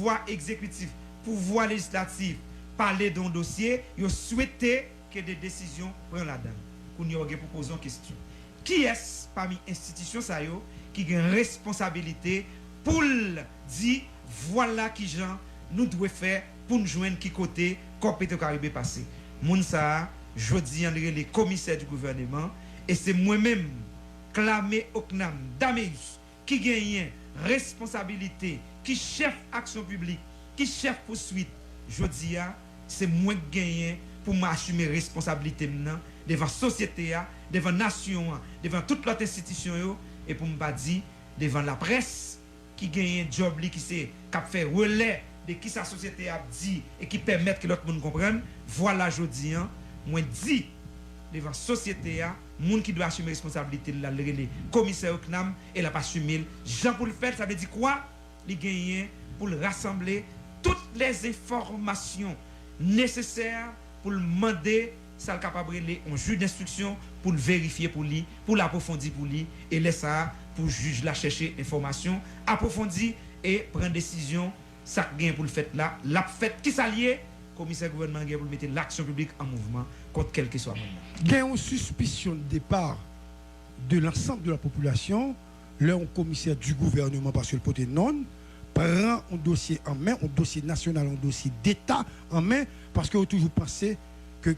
pouvoir exécutif, pouvoir législatif parler d'un dossier, ils souhaitaient que des décisions prennent là-dedans. Qu'on y aurait posé une question. Qui est-ce parmi les institutions ça yo, qui a une responsabilité pour dire voilà qui gens nous devons faire pour nous joindre qui côté comme Petro-Caribé passé. Moun ça, je dis les commissaires du gouvernement et c'est moi-même clamé au CNAM d'Améus qui gagne responsabilité, qui chef action publique, qui chef poursuite. Je dis c'est moi qui gagne pour m'assumer responsabilité maintenant devant la société, devant la nation, devant toute l'autre institution et pour me dire devant la presse qui gagne un job qui c'est qui fait relais de qui sa société a dit et qui permet que l'autre monde comprenne. Voilà je dis moi dit devant la société monde qui doit assumer responsabilité là le commissaire au CNAM et la pas assumer Jean pour le faire ça veut dire quoi il gagne pour rassembler toutes les informations nécessaires pour le demander ça le capable un juge d'instruction pour le vérifier pour lui pour l'approfondir pour lui et laisser ça pour juge la chercher information approfondir et prendre décision ça gain pour le fait là la fait qui s'allier commissaire gouvernement pour mettre l'action publique en mouvement contre quel que soit moment. Il y a une suspicion de départ de l'ensemble de la population, là un commissaire du gouvernement parce que le poté non prend un dossier en main, un dossier national, un dossier d'État en main parce qu'on toujours pensé que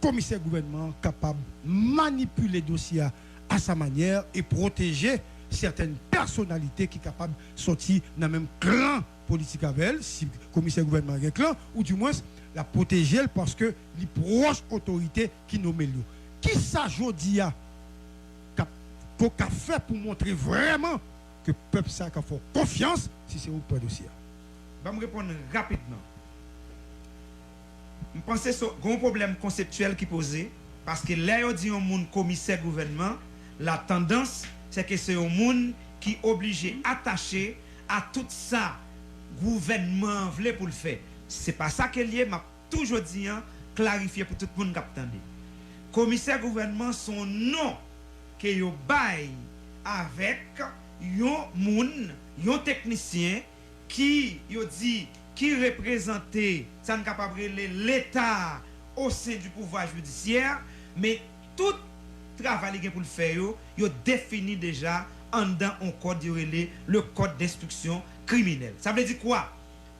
commissaire gouvernement capable de manipuler le dossier à sa manière et protéger certaines personnalités qui sont capables de sortir dans le même clan politique avec elle, si le commissaire gouvernement a un clan, ou du moins la protéger parce que les proches autorités qui nomment lui. Qui ça jodi a fait pour montrer vraiment que le peuple ça a fait confiance si c'est au point dossier. Je vais me répondre rapidement. Je pense que c'est un problème conceptuel qui posé parce que là on dit un monde commissaire gouvernement, la tendance c'est que c'est un monde qui est obligé attaché à tout ça gouvernement voulait pour le faire. C'est pas ça qu'elle est, m'a toujours dit clarifier pour tout le monde qui attendait. Commissaire gouvernement son nom que yo bail avec yon moun, yon technicien qui yo dit qui représentait ça ne capable l'état au sein du pouvoir judiciaire mais tout travail pour le faire yo défini déjà en dans un code le code d'instruction criminelle. Ça veut dire quoi?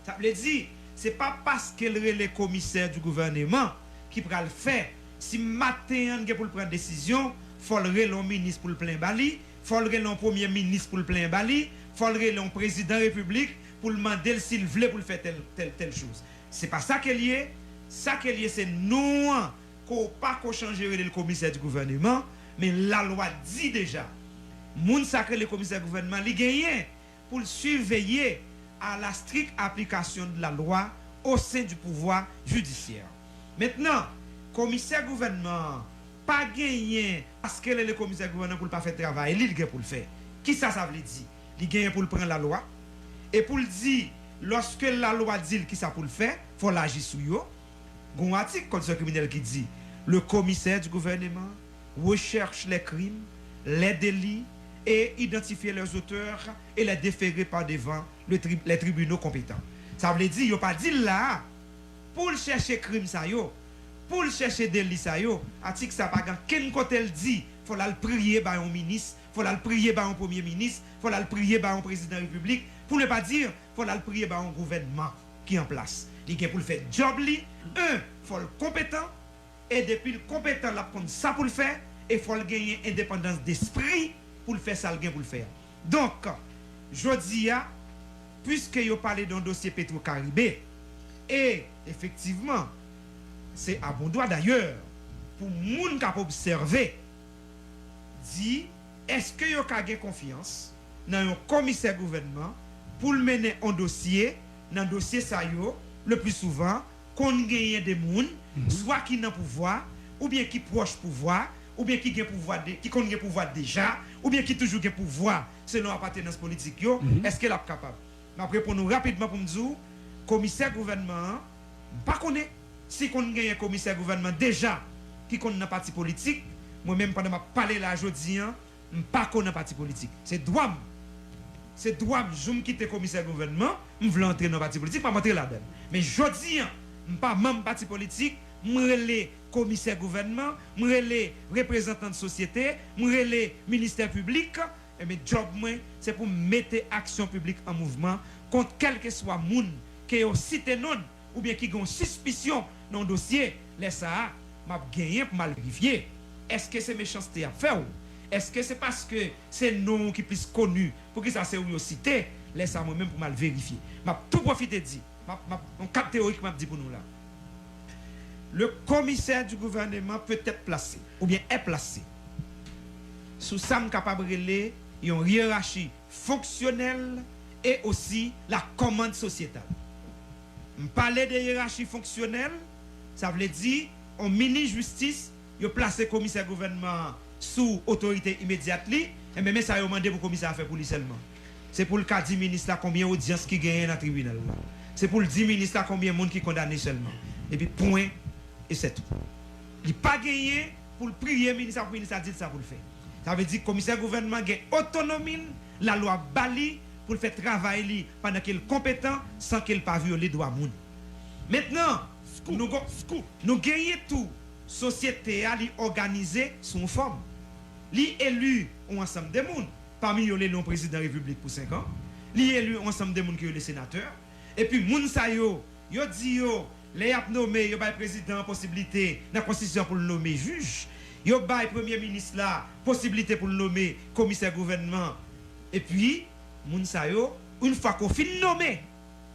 Ça veut dire c'est pas parce qu'elle est le commissaire du gouvernement qui va le faire. Si matin on pour prendre décision, faut le ministre pour le plein bali, faut le premier ministre pour le plein bali, faut le président de la République pour le demander s'il veut pour le faire telle chose. C'est pas ça qu'elle y est. Ça qu'elle y est c'est nous qu'on pas qu'on changer le commissaire du gouvernement, mais la loi dit déjà. Moun sacré le commissaire du gouvernement li gagne pour surveiller à la stricte application de la loi au sein du pouvoir judiciaire. Maintenant, commissaire gouvernement pas gagné parce que le commissaire gouvernement pour pas faire travail, il gagne pour le faire. Qui ça veut dire? Il gagne pour prendre la loi et pour le dire lorsque la loi dit qui ça pour le faire, faut l'agir sur yo. Gon article code criminel qui dit le commissaire du gouvernement recherche les crimes, les délits et identifier leurs auteurs et les déférer par devant les tribunaux compétents. Ça veut dire, il n'y a pas dit là, pour chercher crime ça yo, pour chercher délit ça yo, article ça pas quel côté elle dit, faut la prier par un ministre, faut la prier par un premier ministre, faut la prier par un président de la République, pour ne pas dire, faut la prier par un gouvernement qui est en place. Il pour le faire job li, faut le compétent et depuis le compétent la prendre ça pour le faire et faut le gagner indépendance d'esprit pour le faire ça pour le faire. Donc, je dis, puisque vous parlez d'un dossier Petro-Caribé, et effectivement, c'est à bon droit d'ailleurs, pour moun qui observer, dit, est-ce que vous avez confiance dans un commissaire gouvernement pour mener un dossier, dans un dossier ça le plus souvent, qu'on gagne des moun, soit qui n'a pouvoir, ou bien qui proche pouvoir, ou bien qui a pouvoir qui connaît pouvoir déjà ou bien qui toujours a pouvoir selon appartenance politique est-ce qu'elle est capable après pour nous rapidement pour nous dire commissaire gouvernement pas connaît si qu'on gagne un commissaire gouvernement déjà qui connaît un parti politique moi même pendant m'a parler là aujourd'hui pas connaît parti politique c'est droit c'est droit de quitter commissaire gouvernement, je veux entrer dans le parti politique, je ne vais pas entrer là-dedans. Mais je dis, je ne suis pas membre parti politique, je suis commissaire gouvernement, je suis représentant de société, je suis ministère public. Et mes job, c'est pour mettre action publique en mouvement contre quel que soit le monde qui est cité non ou bien qui a une suspicion dans le dossier. Laisse ça, m'a gagné pour mal vérifier. Est-ce que c'est méchanceté à faire? Est-ce que c'est parce que c'est nous qui plus connu pour que ça c'est où cité? Laisse ça moi-même pour mal vérifier. M'a tout profité de dire. On cap théorique m'a dit pour nous là. Le commissaire du gouvernement peut être placé ou bien est placé sous ça capable de relayer une hiérarchie fonctionnelle et aussi la commande sociétale. On parle de hiérarchie fonctionnelle, ça veut dire un ministre justice, il placé commissaire gouvernement sous autorité immédiate et même ça il demandé pour commissaire affaires pour lui seulement. C'est pour le cas du ministre là combien d'audience qui gagne dans le tribunal. C'est pour le 10 ministre là combien de monde qui condamné seulement. Et puis point et c'est tout. Il pas gagné pour le prier ministre a dit ça pour le faire. Ça veut dire que le commissaire gouvernement a autonomie, la loi bali pour le faire travailler pendant qu'il est compétent sans qu'il pas violer les droits de l'homme. Maintenant, nous gagnons tout. Société a organisée sous une forme. Li élu un ensemble de monde. Parmi eux, le président de la République pour 5 ans. Li élu un ensemble de monde qui est le sénateur. Et puis, moun sa yo dit yo, les ap nommé, yo bay président possibilité dans la constitution pour le nommer juge. Yo bay premier ministre là possibilité pour le nommer commissaire gouvernement. Et puis moun sa yo une fois qu'on fin nommer,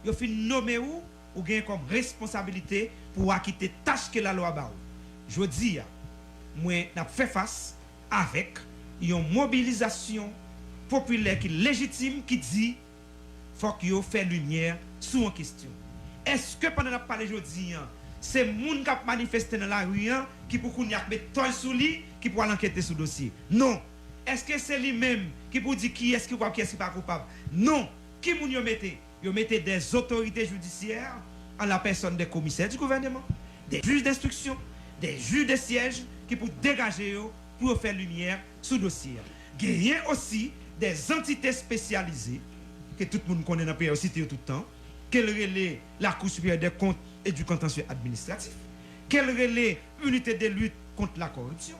yo fin nommer ou gain comme responsabilité pour acquitter tâche que la loi ba. Je dis moi n'a fait face avec une mobilisation populaire qui légitime qui dit faut que yo fait lumière sur une question. Est-ce que pendant la parole aujourd'hui, c'est les gens qui ont manifesté dans la rue qui pour qu'on y mettre toile sous lui, qui pour enquêter sur le dossier? Non. Est-ce que c'est lui-même qui pour dire qui est-ce qui est pas coupable? Non. Qui moun yo mette? Yo mette des autorités judiciaires en la personne des commissaires du gouvernement, des juges d'instruction, des juges de siège qui pour dégager yo pour faire lumière sur le dossier. Il y a aussi des entités spécialisées que tout le monde connaît dans le pays, cité tout le temps. Quelle relève la Cour supérieure des comptes et du contentieux administratif? Quelle relève l'unité de lutte contre la corruption?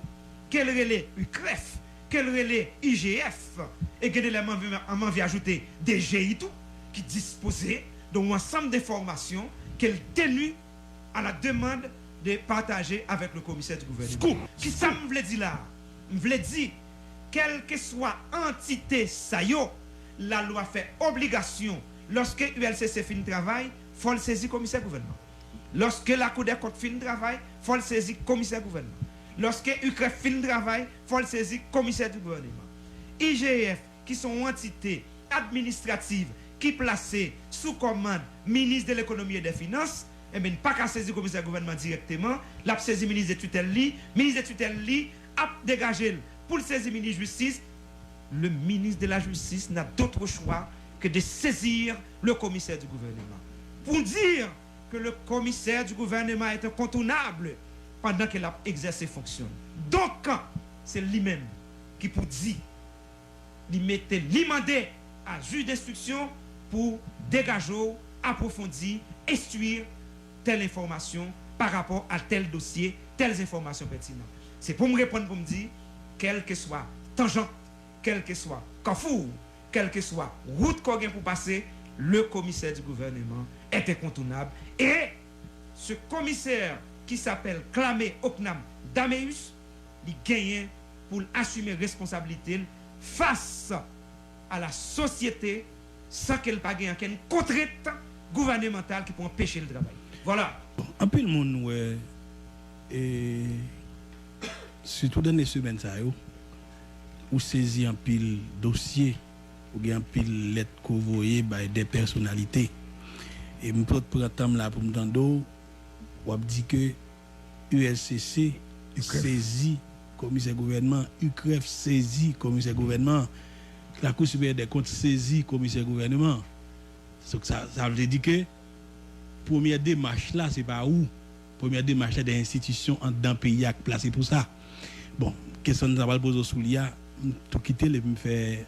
Quelle relève UCREF? Quelle relève IGF? Et quel élément envie ajouter des GI tout qui disposait d'un ensemble d'informations qu'elle tenue à la demande de partager avec le commissaire du gouvernement. Qui ça me veut dire là? Me veut dire quelle que soit entité ça yo, la loi fait obligation. Lorsque ULCC finit le travail, il faut le saisir commissaire gouvernement. Lorsque la Cour des comptes finit le travail, il faut le saisir commissaire gouvernement. Lorsque UCREF finit le travail, il faut le saisir commissaire du gouvernement. IGF, qui sont entités administratives qui placées sous commande ministre de l'économie et des finances, eh bien, pas qu'à saisir commissaire gouvernement directement, l'a saisi ministre de tutelle ministre de tutelle a dégagé pour le saisir ministre de justice. Le ministre de la justice n'a d'autre choix que de saisir le commissaire du gouvernement. Pour dire que le commissaire du gouvernement est incontournable pendant qu'il a exercé ses fonctions. Donc, c'est lui-même qui pour dire, lui demander à juge d'instruction pour dégager, approfondir, instruire telle information par rapport à tel dossier, telles informations pertinentes. C'est pour me répondre, pour me dire, quel que soit tangent, quel que soit carrefour, quelle que soit route qu'on a pour passer, le commissaire du gouvernement est incontournable. Et ce commissaire qui s'appelle Klamé Oknam Dameus, il gagne pour assumer responsabilité face à la société sans qu'elle pas gagne aucune contrainte gouvernementale qui peut empêcher le travail. Voilà. Un peu le monde, ouais, et surtout dans les semaines, où saisi un pile dossier, ou bien un pile lettre convoyée par des personnalités. Et je peux prendre là pour me dire, on dit que ULCC saisit commissaire gouvernement, UCREF saisit commissaire gouvernement, la Cour supérieure des comptes saisit commissaire gouvernement. Ça veut dire que première démarche là, c'est pas où. Première démarche là, des institutions dans le pays à placer pour ça. Bon, question que nous avons posée au Soulia, tout quitter, me fait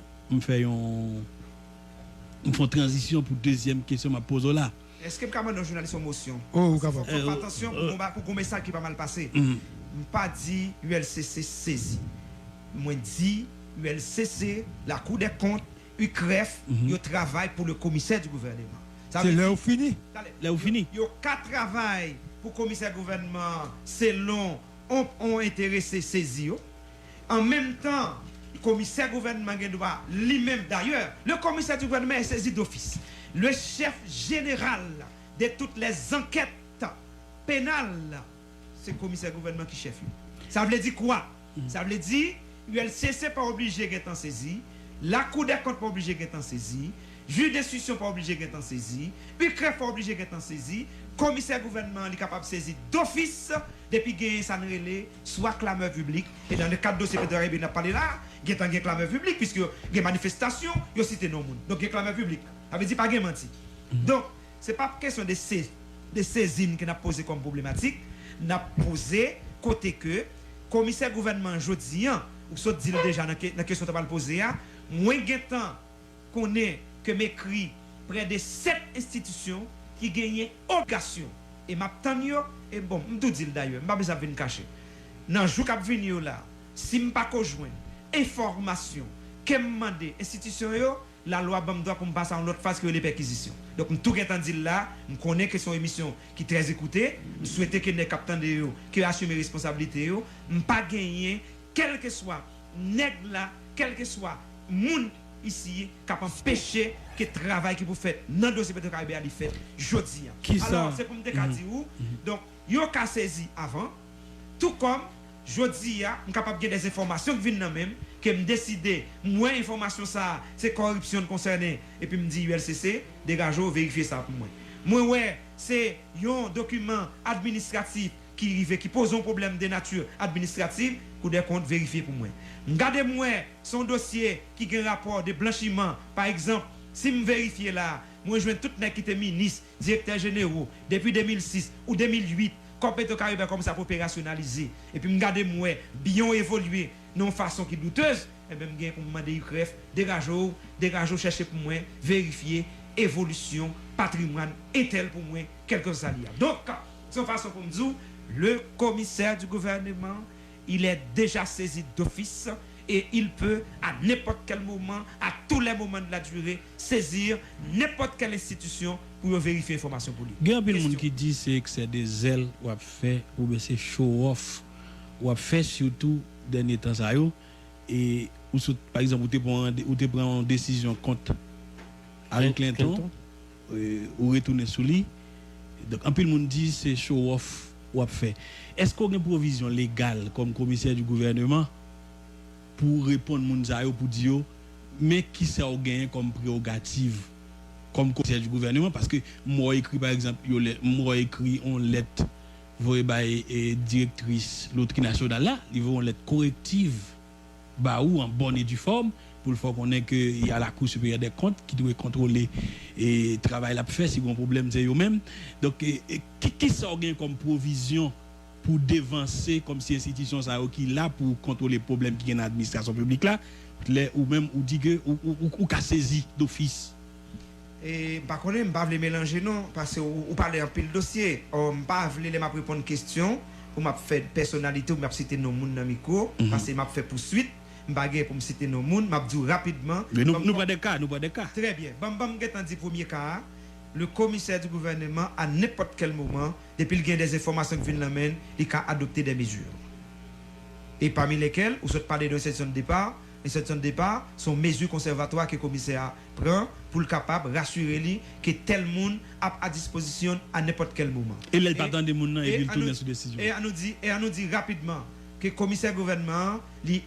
On fait transition pour deuxième question m'a posé là. Est-ce que quand même journaliste en motion? Oh, capable. Faut attention pour un message qui pas mal passé. Pas dit ULCC saisi. Moi dit ULCC, la Cour des comptes, UCREF, ils travaillent pour le commissaire du gouvernement. C'est l'heure fini. Là où fini. Ils ont quatre travail pour le commissaire du gouvernement selon ont intéressé saisi. En même temps, le commissaire du gouvernement doit lui-même d'ailleurs, le commissaire du gouvernement est saisi d'office. Le chef général de toutes les enquêtes pénales, c'est le commissaire du gouvernement qui chef. Ça veut dire quoi? Ça veut dire ULCC pas obligé d'être saisi, la Cour des comptes pas obligé d'être saisi, juge d'instruction pas obligé d'être saisi, UCREF pas obligé d'être saisi, commissaire gouvernement est capable de saisir d'office depuis qu'il ça soit clameur public. Et dans le cadre de dossier de n'a pas là, il y a une clameur public puisque il y a manifestation, il y a cité non monde. Donc il y a clameur public. Ça veut dire pas de menti. Donc c'est pas question de saisines que n'a posé comme problématique, n'a posé côté que commissaire gouvernement jodi ou soit dit déjà dans la question que tu as posée, moins de temps qu'on est que m'écrit près de 7 institutions qui gagnent obligation et m'attend et bon m'tout dit d'ailleurs m'pas besoin venir cacher dans jour cap venir là si m'pas ko joindre information que m'demander institution yo la loi bam doit pour me passer en l'autre phase que les perquisitions donc m'tout qu'entend dire là me connais que son émission qui très écoutée me souhaiter que les capitaines de yo qui assumer responsabilité yo m'pas gagner quel que soit nèg là quel que soit moun ici capable empêcher que travail qui vous faites dans le dossier de Caribéa li fait jodi. Alors c'est pour me dire donc yo ka saisi avant tout comme jodi on capable des informations qui viennent même que me décider moins information ça c'est corruption concernée et puis me dit ULCC dégageons vérifier ça pour moi ouais c'est un document administratif qui pose un problème de nature administrative Cour des comptes vérifier pour moi. Regardez-moi son dossier qui a un rapport de blanchiment. Par exemple, si je vérifie là, moi je viens tout qui était ministre, directeur général depuis 2006 ou 2008, compétent Caribé comme ça pour opérationnaliser. Et puis regardez-moi bien évolué non façon qui douteuse, et bien je pour demander UCREF, dégagez, chercher pour moi, vérifier évolution, patrimoine, et tel pour moi, quelque chose à lire. Donc, c'est une façon pour me dire, le commissaire du gouvernement, il est déjà saisi d'office et il peut à n'importe quel moment, à tous les moments de la durée, saisir n'importe quelle institution pour vérifier l'information pour lui. Il y a des gens qui disent que c'est des ailes ou fait ou bien c'est show off ou fait surtout dernier temps ça et ou par exemple ou te prend une décision contre Harry Clinton ou retourner sous lui. Donc un peu le monde dit c'est show off ou fait. Est-ce qu'on a une provision légale comme commissaire du gouvernement pour répondre aux pour dire mais qui ça a gagné comme prérogative comme commissaire du gouvernement parce que moi écrit par exemple moi écrit en lettre voyez et directrice l'autre nationale là il veut une lettre corrective bah ou en bonne et due forme pour le faire connaître que il y a la Cour supérieure des comptes qui doit contrôler et travail l'a fait si un problème c'est eux même donc qui ça a gagné comme provision pour dévancer comme si institution ça qui là pour contrôler les problèmes qui y a dans l'administration publique là ou même ou dit que ou qu'a saisi d'office et par contre on pas les mélanger non parce que ou parler en pile dossier on pas les m'a répondre question pour m'a fait personnalité ou m'a citer nos monde dans micro parce que m'a fait poursuite m'bagay pour me citer nos monde m'a dit rapidement mais nous pas des cas très bien bam getan dit premier cas le commissaire du gouvernement à n'importe quel moment depuis qu'il y a des informations qui viennent l'amène il a adopté des mesures et parmi lesquelles ou soit parler de section de départ les sections de départ sont mesures conservatoires que le commissaire prend pour le capable rassurer lui que tel monde a à disposition à n'importe quel moment et les partant des monde et il tourne sur décision et on nous dit rapidement que le commissaire gouvernement il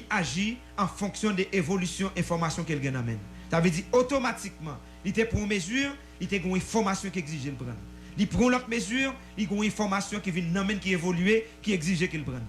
agit en fonction des évolutions informations qu'elle gagne amène ça veut dire automatiquement il était pour une mesure il était une information qui exige le prendre il prend l'autre mesure il a une information qui vient d'amène qui évolue qui exige qu'il prenne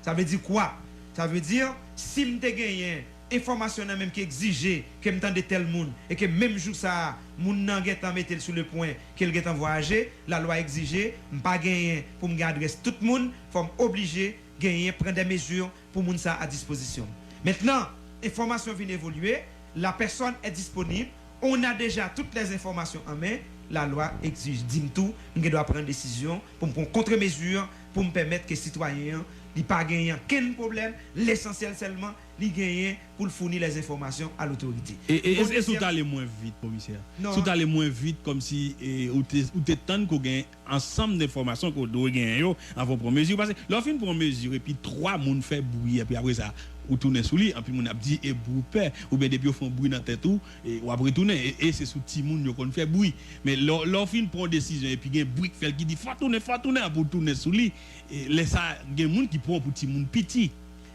ça veut dire quoi ça veut dire si me gagné information même qui exige que me tande tel monde et que même jour ça moun nan getan mettre sur le point qu'elle getan voyager la loi exige pas gagner pour me garder tout le monde faut obligé gagner prendre des mesures pour moun ça à disposition maintenant information vient évoluer la personne est disponible on a déjà toutes les informations en main, la loi exige, dit tout, nous devons prendre une décision pour prendre contre-mesure, pour me permettre que les citoyens ne pas gagner aucun problème, l'essentiel seulement, les gagner pour fournir les informations à l'autorité. Et est-ce que tu allez moins vite, commissaire? Non. Si tu allez moins vite, comme si ou tu temps qu'on gagne ensemble d'informations qu'on doit gagner avant pour mesure. Parce que l'offre pour mesure, et puis 3 personnes fait bruit, et puis après ça, ou tourner sous lui, et puis on a dit, et bruit père, ou bien depuis on fait bruit dans la tête, et ou après tourner, et c'est sous petit monde qu'on fait bruit. Mais l'offre prend décision, et puis il y a un bruit qui dit, faut tourner, pour tourner sous lui. Et laisse ça, il y a un monde qui prend pour petit monde petit.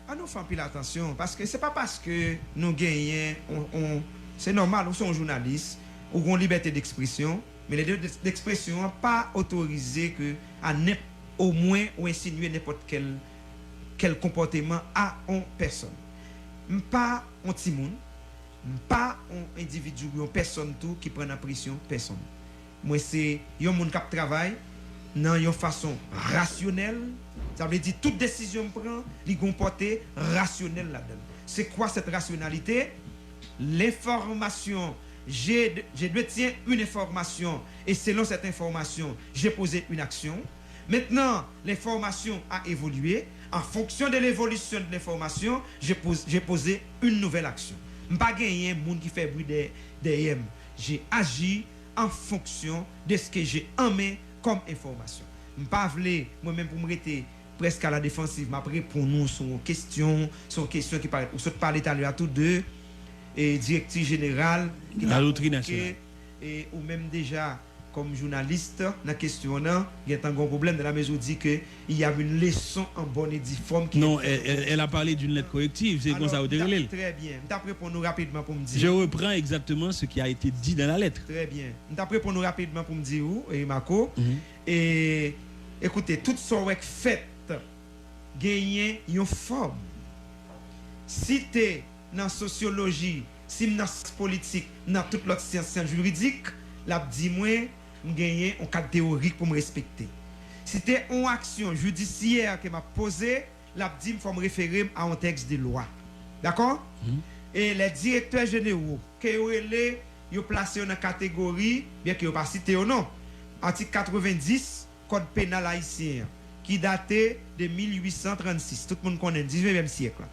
Ah, nous faisons plus attention parce que c'est pas parce que nous gagnons, c'est normal, nous sommes journalistes, nous avons liberté d'expression, mais les deux d'expression n'ont pas autorisé que au moins ou insinuer n'importe quel comportement à une personne. Pas un petit monde, pas un individu ou une personne tout qui prend la pression personne. Moi c'est un monde qui travaille dans une façon rationnelle. Ça veut dire toute décision prend, il y a une portée rationnelle là-dedans. C'est quoi cette rationalité? L'information, je détiens une information et selon cette information, j'ai posé une action. Maintenant, l'information a évolué. En fonction de l'évolution de l'information, j'ai posé une nouvelle action. Je n'ai pas gagné un monde qui fait bruit derrière. J'ai agi en fonction de ce que j'ai en main comme information. Je ne pas moi-même pour me rester presque à la défensive, après pour nous sur questions qui paraissent. Vous parlez tout à l'heure à tous deux, et directrice générale, la loterie nationale. Et ou même déjà comme journaliste, dans la question, il y a un grand problème dans la mesure où dit qu'il y a une leçon en bonne et due forme. Non, elle a parlé d'une lettre corrective, c'est comme ça au délai. Très bien. D'après pour nous rapidement pour me dire. Je reprends exactement ce qui a été dit dans la lettre. Très bien. D'après pour nous rapidement pour me dire où, et Marco. Et écoutez, tout ce qui est fait, gagner une forme. Si tu es dans la sociologie, si tu es dans la politique, dans toute l'autre science juridique, la dit moi, gagner un cadre théorique pour me respecter. Si tu es en action judiciaire que m'a posée, la dit il faut me référer à un texte de loi. D'accord? Et les directeurs généraux, qui ont placé dans la catégorie, bien qu'ils n'ont pas cité ou non, article 90, Code pénal haïtien, qui datait de 1836. Tout le monde connaît, 19e siècle.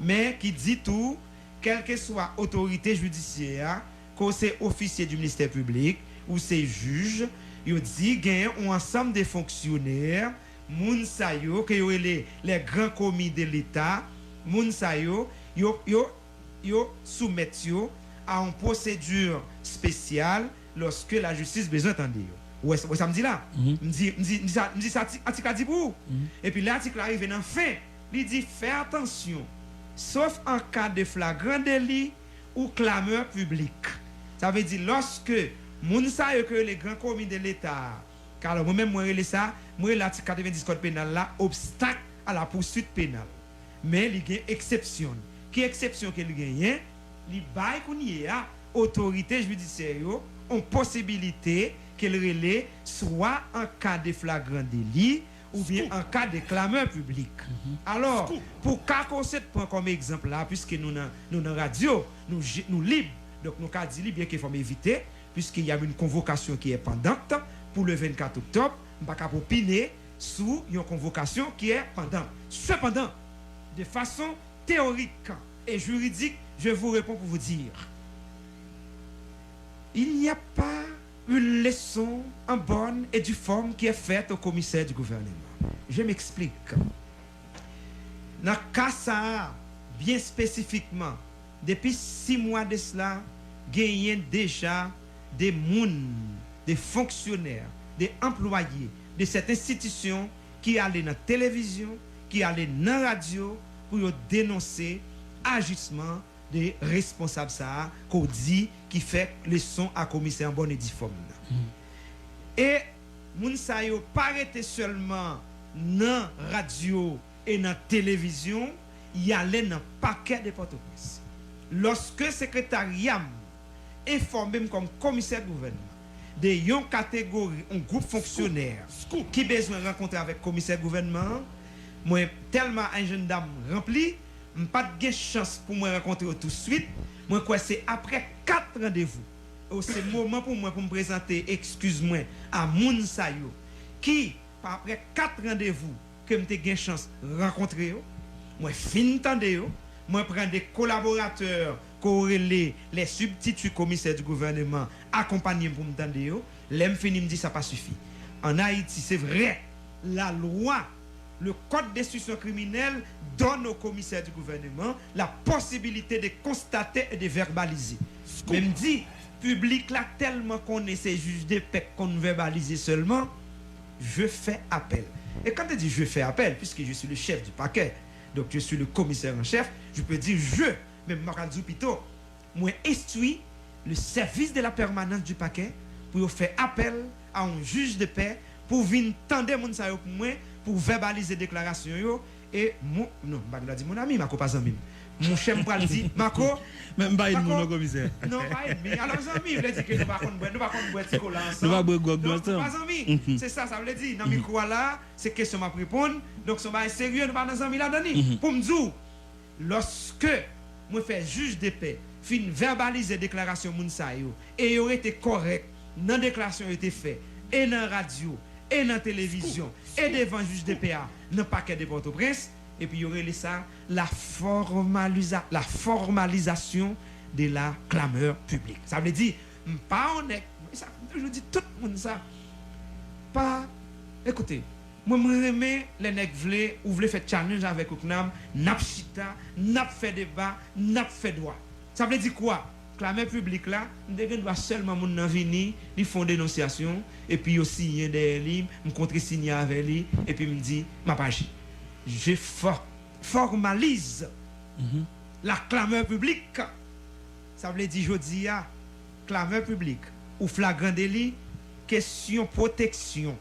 Mais qui dit tout, quelle que soit autorité judiciaire, que c'est officier du ministère public ou c'est juge, il dit qu'il y a un ensemble de fonctionnaires, moun sa yo, que les grands commis de l'État, moun sa yo soumettent yo à une procédure spéciale lorsque la justice besoin d'entendre. Ouais, ça me dit là. Me dit ça article dit pour. Et puis l'article arrive dans fin, il dit fais attention, sauf en cas de flagrant délit ou clameur publique. Ça veut dire lorsque moun sa yo que les grands commis de l'État, car moi-même moi relais ça, moi l'article 90 code pénal là obstacle à la poursuite pénale. Mais il y a exception. Qui exception qu'il gagne? Il bail qu'on y a autorité judiciaire ont possibilité qu'elle relève soit en cas de flagrant délit ou bien en cas de clameur publique. Alors, pour cas qu'on se prend comme exemple là, puisque nous dans radio, nous libres, donc nous cas dit bien qu'il faut éviter, puisqu'il y a une convocation qui est pendante pour le 24 octobre, nous ne pouvons pas opiner sous une convocation qui est pendante. Cependant, de façon théorique et juridique, je vous réponds pour vous dire, il n'y a pas une leçon en bonne et due forme qui est faite au commissaire du gouvernement. Je m'explique. Dans le cas ça, bien spécifiquement, depuis 6 mois de cela, il y a déjà des mouns, des fonctionnaires, des employés de cette institution qui allaient dans la télévision, qui allaient dans la radio pour dénoncer agissement des responsables ça qu'on dit qui fait leçon à commissaire en bonne et due forme. Et moun sa yo pas arrêté seulement dans radio et dans télévision, il y allait dans paquet de Port-au-Prince. Lorsque secrétariat informé comme commissaire gouvernement de yon catégorie, un groupe fonctionnaire qui besoin de rencontrer avec commissaire gouvernement, moi tellement un jeune dame rempli, pas de chance pour moi rencontrer tout de suite. Moi quoi c'est après 4 rendez-vous c'est le moment pour moi pour me présenter, excuse-moi, à moun sa yo, qui, après 4 rendez-vous, que m'te gen chance rencontrer yo, moi fin tande yo, moi prends des collaborateurs, corrélés, les substituts commissaires du gouvernement, accompagner pour m'tande yo, l'aime fini me dit ça pas suffit. En Haïti, c'est vrai, la loi, le code d'instruction criminelle donne aux commissaires du gouvernement la possibilité de constater et de verbaliser. Même dit, public là tellement qu'on est ces juges de paix qu'on verbalise seulement, je fais appel. Et quand je dis je fais appel, puisque je suis le chef du parquet, donc je suis le commissaire en chef, je peux dire même Maradou Pito, moi instruis le service de la permanence du parquet pour faire appel à un juge de paix pour venir tendre mon sa yo pour moi pour verbaliser déclaration yo et mon non pas dit mon ami Marco pas ami mon chef me dit Marco même pas mon commissaire non pas ennemi alors ami il veut dire que nous pas boire petit cola ensemble nous pas boire pas ami c'est ça veut dire dans micro là c'est question m'a répondre donc son bail sérieux nous pas dans ami là donné pour me dire lorsque moi fait juge de paix fin verbaliser déclaration moun sa yo et il aurait été correct dans déclaration été fait et dans radio et dans télévision et devant juge de PA dans paquet de Port-au-Prince et puis il y aurait ça la formalisation de la clameur publique. Ça veut dire pas honnête, ça je dis tout le monde ça pas écoutez moi me remets les nèg vle ou vle faire challenge avec Oknam, n'a chita, n'a fait débat, n'a fait droit. Ça veut dire quoi? Clameur public là, nous doit seulement mon nan vini, ils font dénonciation et puis aussi il y a des livres, me contre-signer avec lui et puis me dit ma page. Je formalise la clameur publique. Ça veut dire jodi a clameur publique ou flagrant délit, question protection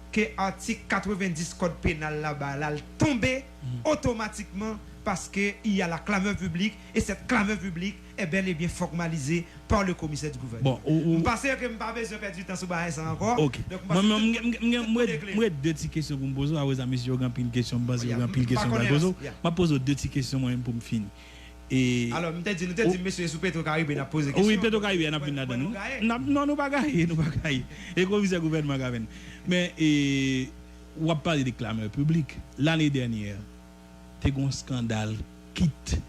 que article 90 code pénal là-bas là tomber automatiquement parce qu'il y a la clameur publique et cette clameur publique est bel et bien formalisée par le commissaire du gouvernement. Bon, je pense que je ne vais pas perdre du temps sur ça encore. Ok. Moi, deux petites questions pour me poser. Après, monsieur, il y a une question pour me poser. Je pose deux petites questions pour me finir. Alors, je te dis, monsieur, sous Petro-Caraïbe, il a posé des questions. Oui, Petro-Caraïbe, il a posé des questions. Non, nous pas gagner. Et le commissaire du gouvernement, mais, on va parler de clameur publique. L'année dernière, il y a eu un scandale quitte.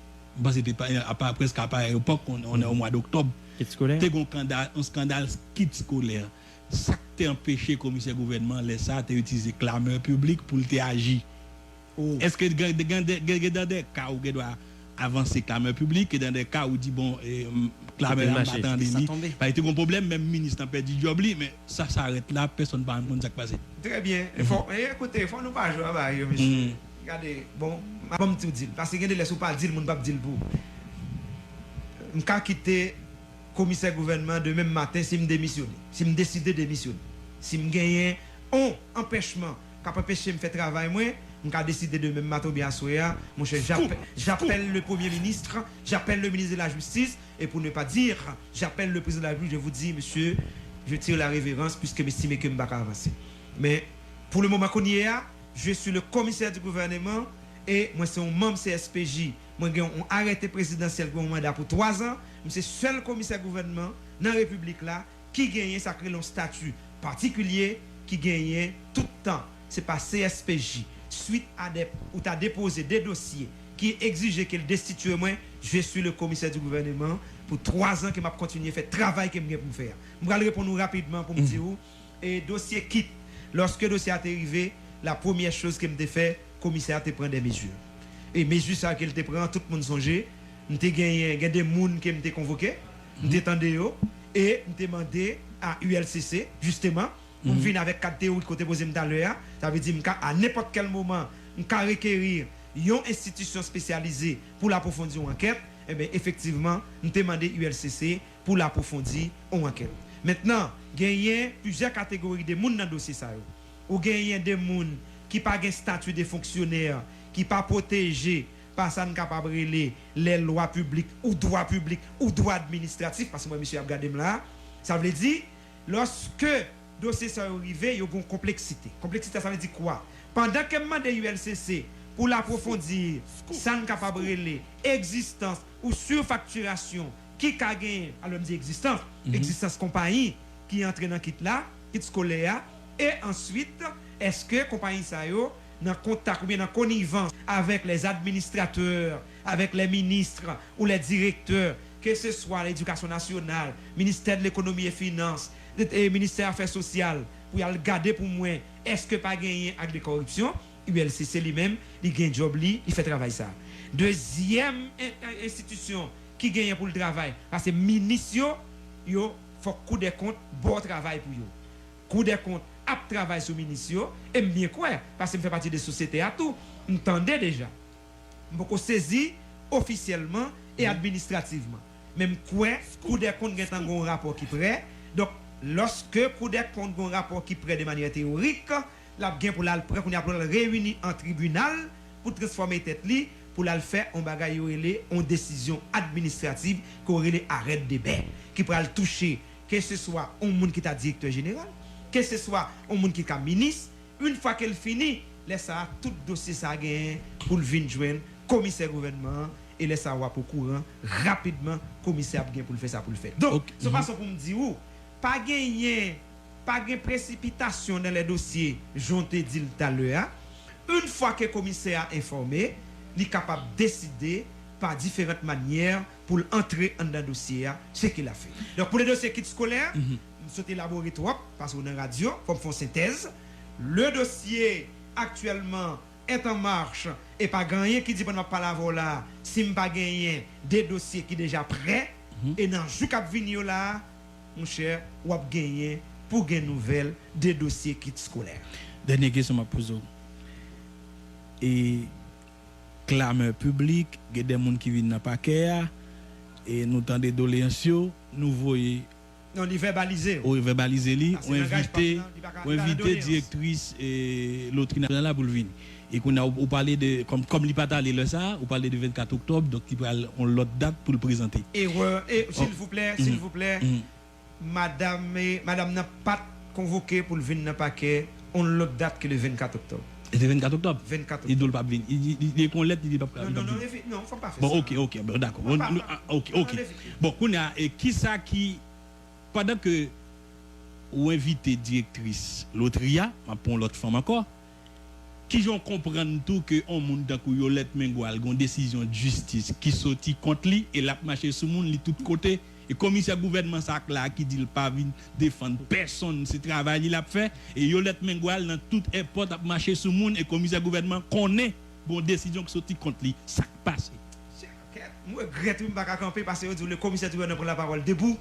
Parce que presque à l'époque, on est au mois d'octobre. Kit scolaire. Il y a eu un scandale quitte scolaire. Ça t'a empêché le commissaire gouvernement de utiliser clameur publique pour agir. Est-ce que dans des cas où il doit avancer clameur publique et dans des cas où il dit bon, clameur en battant des lits, il y a un problème, même le ministre a perdu le job, mais ça s'arrête là, personne ne va comprendre ce qui passe. Très bien. Écoutez, il faut nous pas jouer à monsieur. Regardez, bon, je vais vous dire, parce que vous ne pas dire, je ne vais pas dire pour. Je vais quitter le commissaire gouvernement demain matin si je démissionne, si je décide de démissionner. Si je gagne un empêchement qui empêche de faire travail, je vais décider de même matin bien soir, mon cher, j'appelle le Premier ministre, j'appelle le ministre de la Justice, et pour ne pas dire, j'appelle le président de la République, je vous dis, monsieur, je tire la révérence puisque j'estime que je ne vais pas avancer. Mais pour le moment qu'on y est, je suis le commissaire du gouvernement et moi c'est un membre CSPJ. Moi j'ai un arrêté présidentiel pour un mandat pour 3 ans. Je suis le seul commissaire du gouvernement dans la République là qui gagne ça crée un statut particulier qui gagne tout le temps. C'est pas CSPJ. Suite à des où tu as déposé des dossiers qui exigent qu'elle destitue moi, je suis le commissaire du gouvernement pour 3 ans que m'a continuer à faire travail que je pour faire. Je vais répondre rapidement pour me dire et dossier quitte. Lorsque le dossier est arrivé, la première chose que me fait, le commissaire te prend des mesures. Et mesures ça qu'elle te prend, tout le monde songe. Nous te gagné des gens qui me convoqué, nous t'étendé et nous demandé à ULCC justement pour venir avec 4 théories côté posé tout à l'heure. Ça veut dire à n'importe quel moment, nous can requérir une institution spécialisée pour l'approfondir l'enquête. Et bien effectivement, nous demandé ULCC pour l'approfondir l'enquête. Maintenant, il y a plusieurs catégories de gens dans le dossier ça. Ou gagner des gens qui n'ont pas de statut de fonctionnaire, qui ne sont pas protégés par ça capable les lois publiques ou droits publics ou droits administratifs, parce que moi, monsieur Abgadem là, ça veut dire, lorsque le dossier est arrivé, il y a une complexité. Complexité, ça veut dire quoi? Pendant que je demande ULCC pour l'approfondir, ça ne capable les existence ou surfacturation qui a gagné, alors me dit existence compagnie qui entre dans kit là, kit scolaire, et ensuite, est-ce que compagnie ça yo, dans contact ou bien dans connivence avec les administrateurs, avec les ministres ou les directeurs, que ce soit l'éducation nationale, ministère de l'économie et finances, ministère des affaires sociales, pour y aller garder pour moi, est-ce que pas gagné avec de corruption? ULCC lui-même, il gagne job li, il fait travail ça. Deuxième institution qui gagne pour le travail, parce que ministre yo faut coup des comptes bon travail pour yo. Coup des comptes a travail sur ministre et bien quoi parce que me fait partie des sociétés à tout, m'entendez déjà. M'boko saisi officiellement et administrativement. Même quoi coup des comptes gagne un rapport qui prêt. Donc lorsque coup des comptes un rapport qui prêt de manière théorique, la bien pour la prêt qu'on a pour réunir en tribunal pour transformer tête li pour la faire on bagaille en décision administrative qu'on relé arrêt de bain qui pourra le toucher que ce soit un monde qui est directeur général, que ce soit un monde qui est ministre, une fois qu'elle finit, laisse ça tout dossier ça gain pour le venir joindre commissaire gouvernement et laisse ça pour courant rapidement commissaire gain pour le faire ça pour le faire. Donc, c'est pas ça pour me dire ou pas gagner pas de précipitation dans les dossiers, j'en te dit tout à l'heure. Une fois que le commissaire a informé, il est capable de décider par différentes manières pour entrer dans le dossier, ce qu'il a fait. Donc pour les dossiers kits scolaires, je suis élaboré trop, parce qu'on est en radio, comme font synthèse. Le dossier actuellement est en marche et pas gagné qui dit pendant pas la voilà, si je pas gagné des dossiers qui sont déjà prêts, et dans le jour qui venir là, mon cher, ou a gagné pour gagner nouvelles des dossiers kits scolaires. Dernière question m'a posé. Et clameur public, il y a des gens qui viennent dans le paquet et nous tendons des doléances, nous voyons. Non, il verbalisé. On verbalisé, on invité directrice et l'autre là pour le venir. Et qu'on a parlé de comme il pas allé là ça, on parlait de 24 octobre donc on l'autre date pour le présenter. Et s'il vous plaît, madame n'a pas convoqué pour le venir dans le paquet, on l'autre date que le 24 octobre. Et le 24 octobre. 24 octobre. Il doit pas venir. Il est qu'on lettre, il pas. Non, faut pas faire ça. Bon, OK, bon, d'accord. OK. Bon, on a qui ça qui pendant que ou invité directrice l'Autria, pour l'autre femme encore, qui j'en comprendre tout que on monde dans Yolette Mengual, une décision de justice qui sorti contre lui et l'a marché sur monde li tout côté et commissaire gouvernement ça là qui dit pas venir défendre personne ce travail il a fait et Yolette Mengual dans toute airport a marché sur monde et commissaire gouvernement connaît bon décision qui sorti contre lui ça passe. Moi regrette pas qu'à camper parce que le commissaire gouvernement prend la parole debout.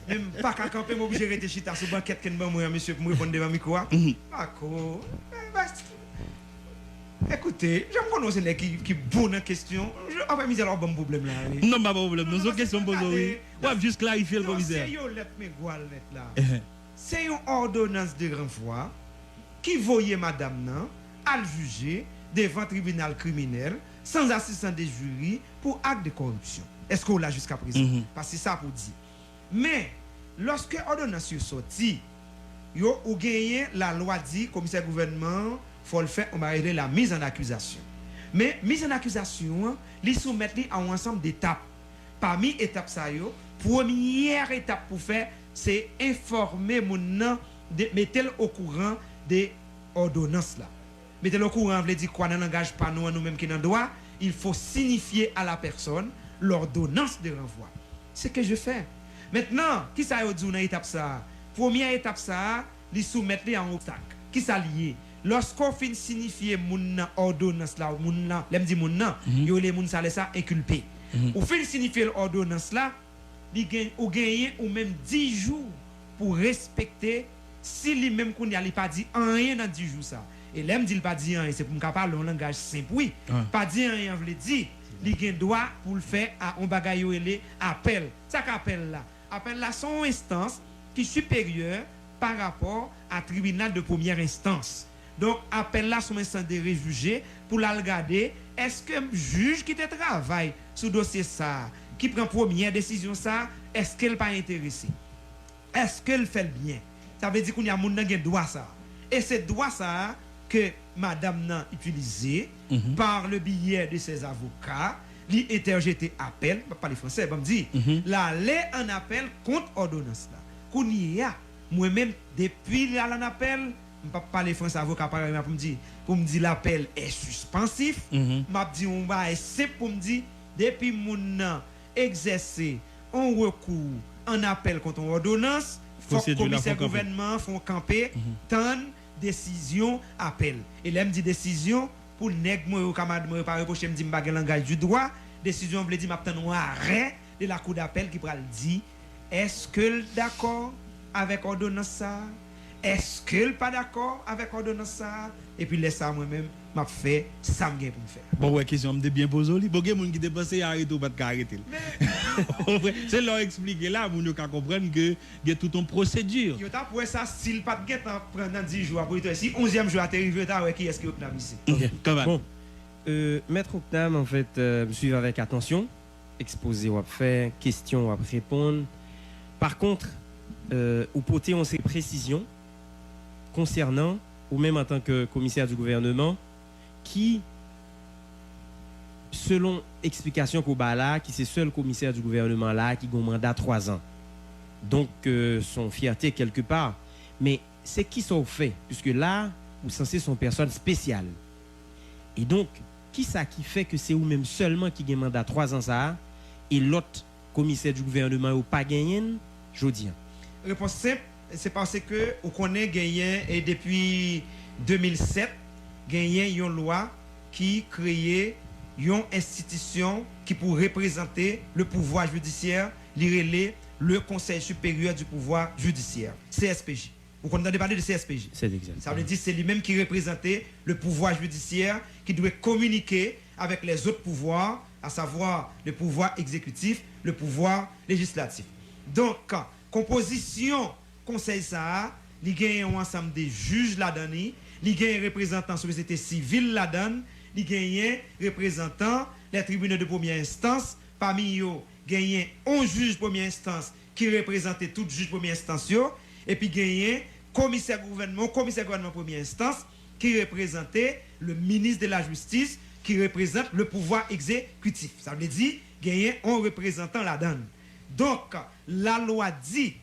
Même pas qu'à camper moi obligé rester chita sur banquette que moi monsieur pour me répondre devant micro. D'accord. Écoutez, j'aime connaître les qui bon en question. Je pas mis alors bon problème là. Non pas problème, nous autres questions posées oui. On va juste clarifier le commissaire. C'est Yolette Mengual là. C'est une ordonnance de renvoi qui voyait madame nan à le juger devant tribunal criminel sans assistance des jurys pour acte de corruption. Est-ce qu'on l'a jusqu'à présent? Parce que c'est ça pour dire. Mais lorsque l'ordonnance est sortie, yo ou gagné la loi dit commissaire gouvernement faut le faire on va aider la mise en accusation. Mais mise en accusation, li soumettre à un ensemble d'étapes. Parmi étapes ça yo, première étape pour faire c'est informer mon nan mettre au courant des ordonnances là. Mettez le courant, veut dire quoi, n'engage pas nous-mêmes qui n'en doit, il faut signifier à la personne l'ordonnance de renvoi. C'est ce que je fais. Maintenant, qui ça y dit dans l'étape ça? Première étape ça, les soumettre en obstacle. Qui ça lié? Lorsqu'on finit signifier mon ordonnance là, mon là, l'aime dit mon nan, yo les moun ça laisse ça inculpé. Ou finit signifier l'ordonnance là, ou gagner ou même 10 jours pour respecter si lui même qu'on y a pas dit rien dans 10 jours ça. Et l'aime dit pas dire rien, c'est pour me parler en langage simple oui. Pas dire rien veut dire il a droit pour le faire à un bagaille relé appel. Ça qu'appel là. Appel là son instance qui est supérieure par rapport à tribunal de première instance. Donc appel là son instance de réjuger pour la regarder est-ce que juge qui te travaille sur dossier ça qui prend première décision ça est-ce qu'elle pas intéressé? Est-ce qu'elle fait le bien? Ça veut dire qu'on y a moun qui droit ça. Et c'est droit ça que madame n'a utilisé par le biais de ses avocats li interjeté appel, pas parler français, me dit, là, les en appel contre ordonnance là. Kounia, moi-même, depuis là en appel, je ne pas parler français avocat pour me dire l'appel est suspensif, m'a dit on va c'est pour me dire depuis mon exercer un recours en appel contre une ordonnance, faut que le commissaire gouvernement font camper tant décision appel. Et là me dit décision pour nèg moi camarade moi pas reprocher me dit m'pa langage du droit, décision veut dire m'attend un arrêt de la cour d'appel qui pral dit est-ce que d'accord avec ordonnance ça? Est-ce que pas d'accord avec ordonnance ça? Et puis laisse ça moi-même m'a fait ça me pour me faire. Bon ouais question me bien posé li. Bon gen moun qui te pensé arrêter ou pas de arrêter. C'est leur expliquer là moun yo ka comprendre que il y a tout une procédure. Yo t'a pour ça style pas de temps prendre 10 jours pour si 11e jour arrivé ta ouais qui est-ce que Ocnam ici. Bon. Maître Ocnam en fait me suivre avec attention, exposé ou faire question ou répondre. Par contre ou porter on ses précisions concernant ou même en tant que commissaire du gouvernement qui selon explication qu'on ba là qui c'est seul commissaire du gouvernement là qui a un mandat 3 ans. Donc son fierté quelque part, mais c'est qui sont fait puisque là ou censé son personne spéciale. Et donc qui ça qui fait que c'est ou même seulement qui a un mandat 3 ans ça et l'autre commissaire du gouvernement ou pas gagné jodi. Réponse simple, c'est parce que on connaît gagné et depuis 2007 gagné une loi qui créait une institution qui pour représenter le pouvoir judiciaire, le Conseil supérieur du pouvoir judiciaire, CSPJ. Vous entendez parler de CSPJ? C'est exact. Ça veut dire que c'est lui-même qui représentait le pouvoir judiciaire qui doit communiquer avec les autres pouvoirs, à savoir le pouvoir exécutif, le pouvoir législatif. Donc, composition conseil ça, il y a un ensemble de juges là-dedans, il y a un représentant de la société civile là-dedans, il y a un représentant des tribunaux de première instance, parmi eux, il y a un juge de première instance qui représentait tout juge de première instance, et puis il y a un commissaire gouvernement première instance qui représentait le ministre de la Justice qui représente le pouvoir exécutif. Ça veut dire qu'il y a un représentant là-dedans. Donc, la loi dit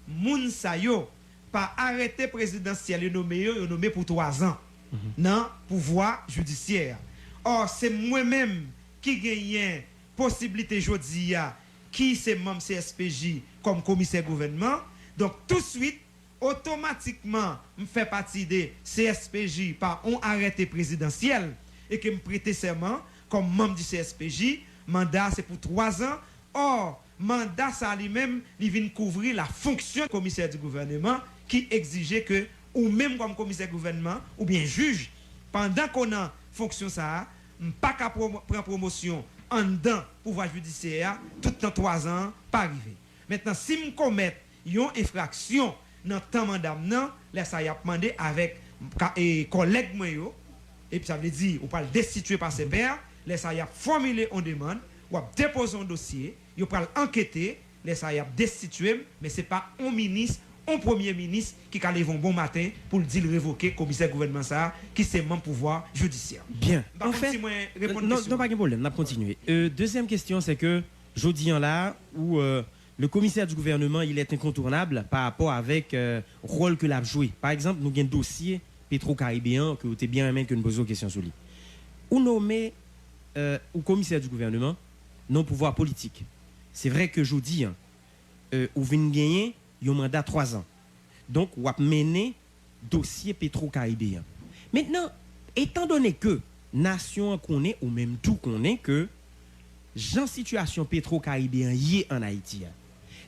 moun sa yo pas arrêté présidentiel nommé pour 3 ans dans pouvoir judiciaire. Or c'est moi-même qui gagne possibilité jodi qui c'est membre CSPJ comme commissaire gouvernement. Donc tout de suite automatiquement me fait partie de CSPJ par un arrêté présidentiel et que me prêter serment comme membre du CSPJ, mandat c'est pour 3 ans. Or mandat ça lui-même, il vient couvrir la fonction commissaire du gouvernement qui exigeait que, ou même comme commissaire du gouvernement, ou bien juge, pendant qu'on a fonction ça, pas qu'à prendre promotion en dedans pouvoir judiciaire, tout dans 3 ans, pas arrivé. Maintenant, si je commets une infraction dans le temps mandat, là, ça y a demandé avec collègues, et puis ça veut dire, on parle destituer par ses pairs, là, ça y a formulé une demande, ou a déposé un dossier, il va enquêter, les ça y a destitué, mais ce n'est pas un ministre, un premier ministre qui a levé un bon matin pour le dire révoquer commissaire gouvernement ça, qui c'est mon pouvoir judiciaire. Bien. En fait, non, pas de problème, on va continuer. Deuxième question, c'est que jeudi là où le commissaire du gouvernement il est incontournable par rapport avec le rôle que l'a joué. Par exemple, nous avons un dossier pétro-caribéen que vous êtes bien aimé que nous posons question sur lui. Ou nommé au commissaire du gouvernement non pouvoir politique. C'est vrai que je dis, ou vient gagner un mandat 3 ans. Donc, ou a mené dossier pétro-caribéen. Maintenant, étant donné que nation connaît, ou même tout connaît que j'en situation pétro-caribéen y est en Haïti.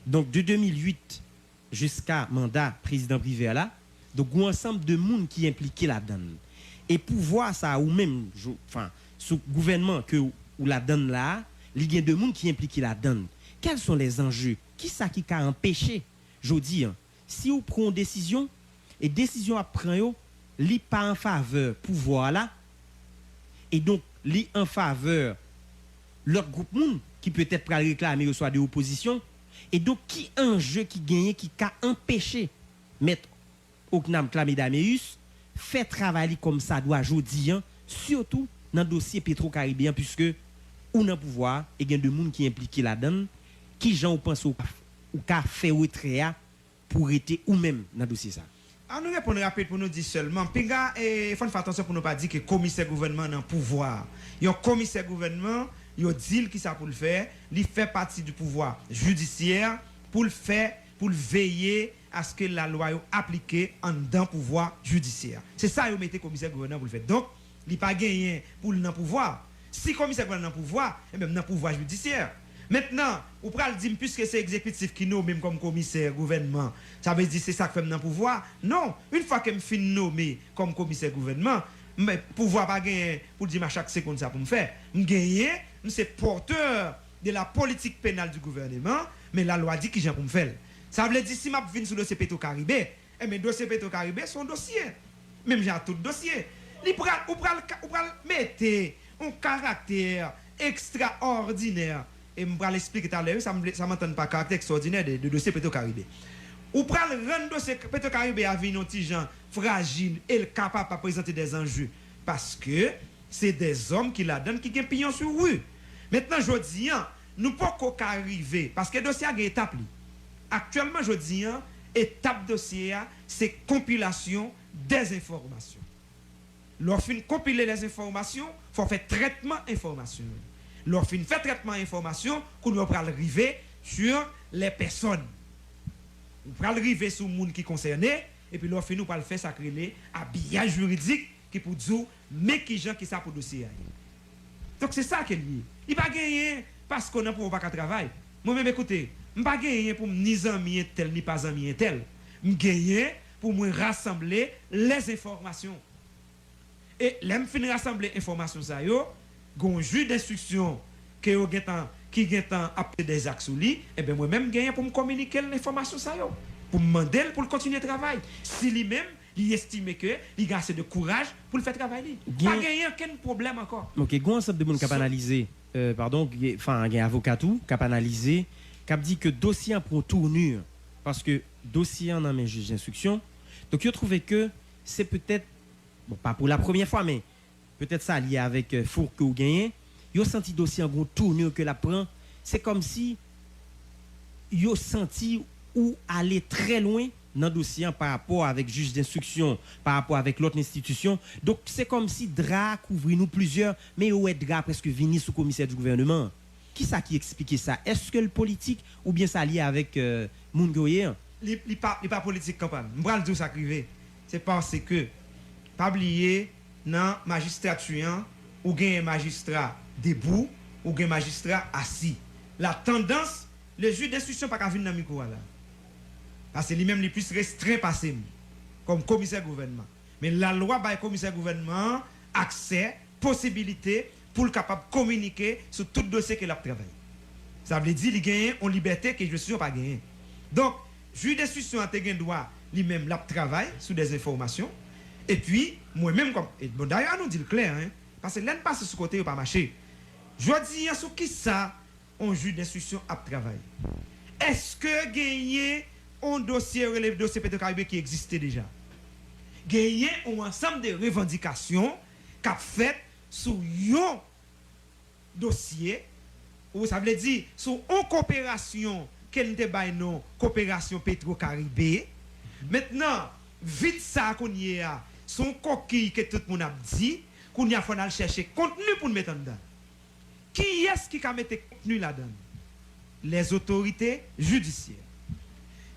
Donc, de 2008 jusqu'à mandat président privé là, donc, un ensemble de monde qui est impliqué là-dedans. Et pour voir ça, ou même, enfin, sous gouvernement que ou la donne là, il y a de monde qui est impliqué là-dedans. Quels sont les enjeux? Qui ça qui a empêché? Je dis, si vous prenez une décision, et décision à prendre, li pas en faveur pouvoir là, et donc li en faveur l'autre groupe monde qui peut-être pour réclamer soit de opposition, et donc qui enjeu qui gagne qui a empêché mettre Ocnam Clamedameus fait travailler comme ça doit jodi, surtout dans le dossier pétro-caribéen puisque ou dans le pouvoir et il y a des gens qui impliqués là-dedans, qui gens pensent ou qu'a fait retrait pour être ou même dans le dossier ça. Nous répondons rapide pour nous dire seulement, Pinga, il faut faire attention pour ne pas dire que le commissaire gouvernement dans le pouvoir. Il y a un commissaire gouvernement, il y a dit qui ça pour le faire, il fait partie du pouvoir judiciaire pour le faire, pour veiller à ce que la loi est appliquée en dans le pouvoir judiciaire. C'est ça que vous mettez commissaire gouvernement pour le faire. Donc, il n'y a pas gagné pour le pouvoir. Si le commissaire gouvernement dans le pouvoir, et même dans le pouvoir judiciaire. Maintenant, vous pouvez le dire, puisque c'est l'exécutif qui nomme même comme commissaire gouvernement, ça veut dire c'est ça que fait dans le pouvoir. Non, une fois que je suis nommé comme commissaire gouvernement, mais pouvoir pas gagner pour dire à chaque seconde ça pour me faire. Je gagne, je suis porteur de la politique pénale du gouvernement, mais la loi dit qui j'ai pour me faire. Ça veut dire si je viens sur le dossier Petro-Caribé, et mes dossiers Petro-Caribé sont dossiers. Même j'ai tout dossier. Vous pouvez mettre un caractère extraordinaire. Et je vais l'expliquer tout à l'heure, ça ne m'entend pas caractère extraordinaire de dossier Petro-Caribé. Ou pral rendre dossier Petro-Caribé à venir des gens fragiles et capables de présenter des enjeux. Parce que c'est des hommes qui la donnent, qui ont pignon sur rue. Maintenant, je dis, nous ne pouvons pas arriver, parce que le dossier a une étape. Actuellement, je dis, étape dossier, c'est compilation des informations. Lorsqu'on compile les informations, il faut faire traitement d'informations. Lorsqu'on fait traitement d'informations, qu'on doit arriver sur les personnes. On peut arriver sur le monde qui est concerné, et puis lorsqu'on nous faire ça créer habillage juridique qui pour dire, mais qui gens qui ça pour dossier. Donc c'est ça qui est lié. Il va gagner parce qu'on n'a pas de travail. Moi-même, écoutez, je ne vais pas gagner pour ni amis tel, ni pas amis tel. Je gagne pour me rassembler les informations. Et là, je finis rassembler les informations, ça y est, un juge d'instruction qui a appelé des actes sur lui, et bien moi-même, je gagne pour me communiquer l'information, ça y est, pour me demander pour continuer le travail. Si lui-même, il estime que il a assez de courage pour le faire travailler. Pas gagner aucun problème encore. Ok, il y a un ensemble de monde qui a analysé, pardon, enfin, un avocat tout, qui a analysé, qui a dit que dossier pour tournure, parce que dossier en a un juge d'instruction, donc il a trouvé que c'est peut-être, bon, pas pour la première fois, mais peut-être ça lié avec Four que vous gagnez, il a senti dossier en gros tournure que la prend, c'est comme si il a senti ou aller très loin dans le dossier par rapport avec juge d'instruction, par rapport avec l'autre institution. Donc, c'est comme si DRA couvrit nous plusieurs, mais où est DRA presque venu sous commissaire du gouvernement? Qui ça qui explique ça? Est-ce que le politique ou bien ça lié avec Moun Goyer? Il n'est pas politique campagne. Je vais le dire ça privé. C'est parce que, pas oublier, dans la magistrature, ou un magistrat debout, ou un magistrat assis. La tendance, le juge d'instruction pas qu'à venir dans le micro là. Parce que lui-même, il est plus restreint passé comme commissaire gouvernement. Mais la loi va commissaire gouvernement accès, possibilité pour le capable de communiquer sur tout dossier qu'il a travaillé. Ça veut dire qu'il gagne en liberté que je suis pas gagné. Donc, juge d'instruction a un droit lui-même la travail sur des informations. Et puis, moi-même, comme. Bon, d'ailleurs, nous dit le clair, hein, parce que l'un passe sur ce côté, il n'a pas marché. Je dis, sur qui ça, on juge d'instruction a travail? Est-ce que gagner un dossier relève dossier Petro-Caribé qui existait déjà? Gagner un ensemble de revendications qu'a fait sur un dossier, ou ça veut dire sur une coopération qu'elle n'était pas non coopération Petro-Caribé. Maintenant, vite ça qu'on y a, son coquille que tout le monde a dit, qu'on y a fallu chercher contenu pour nous mettre en dedans. Qui est-ce qui a mis contenu là-dedans? Les autorités judiciaires.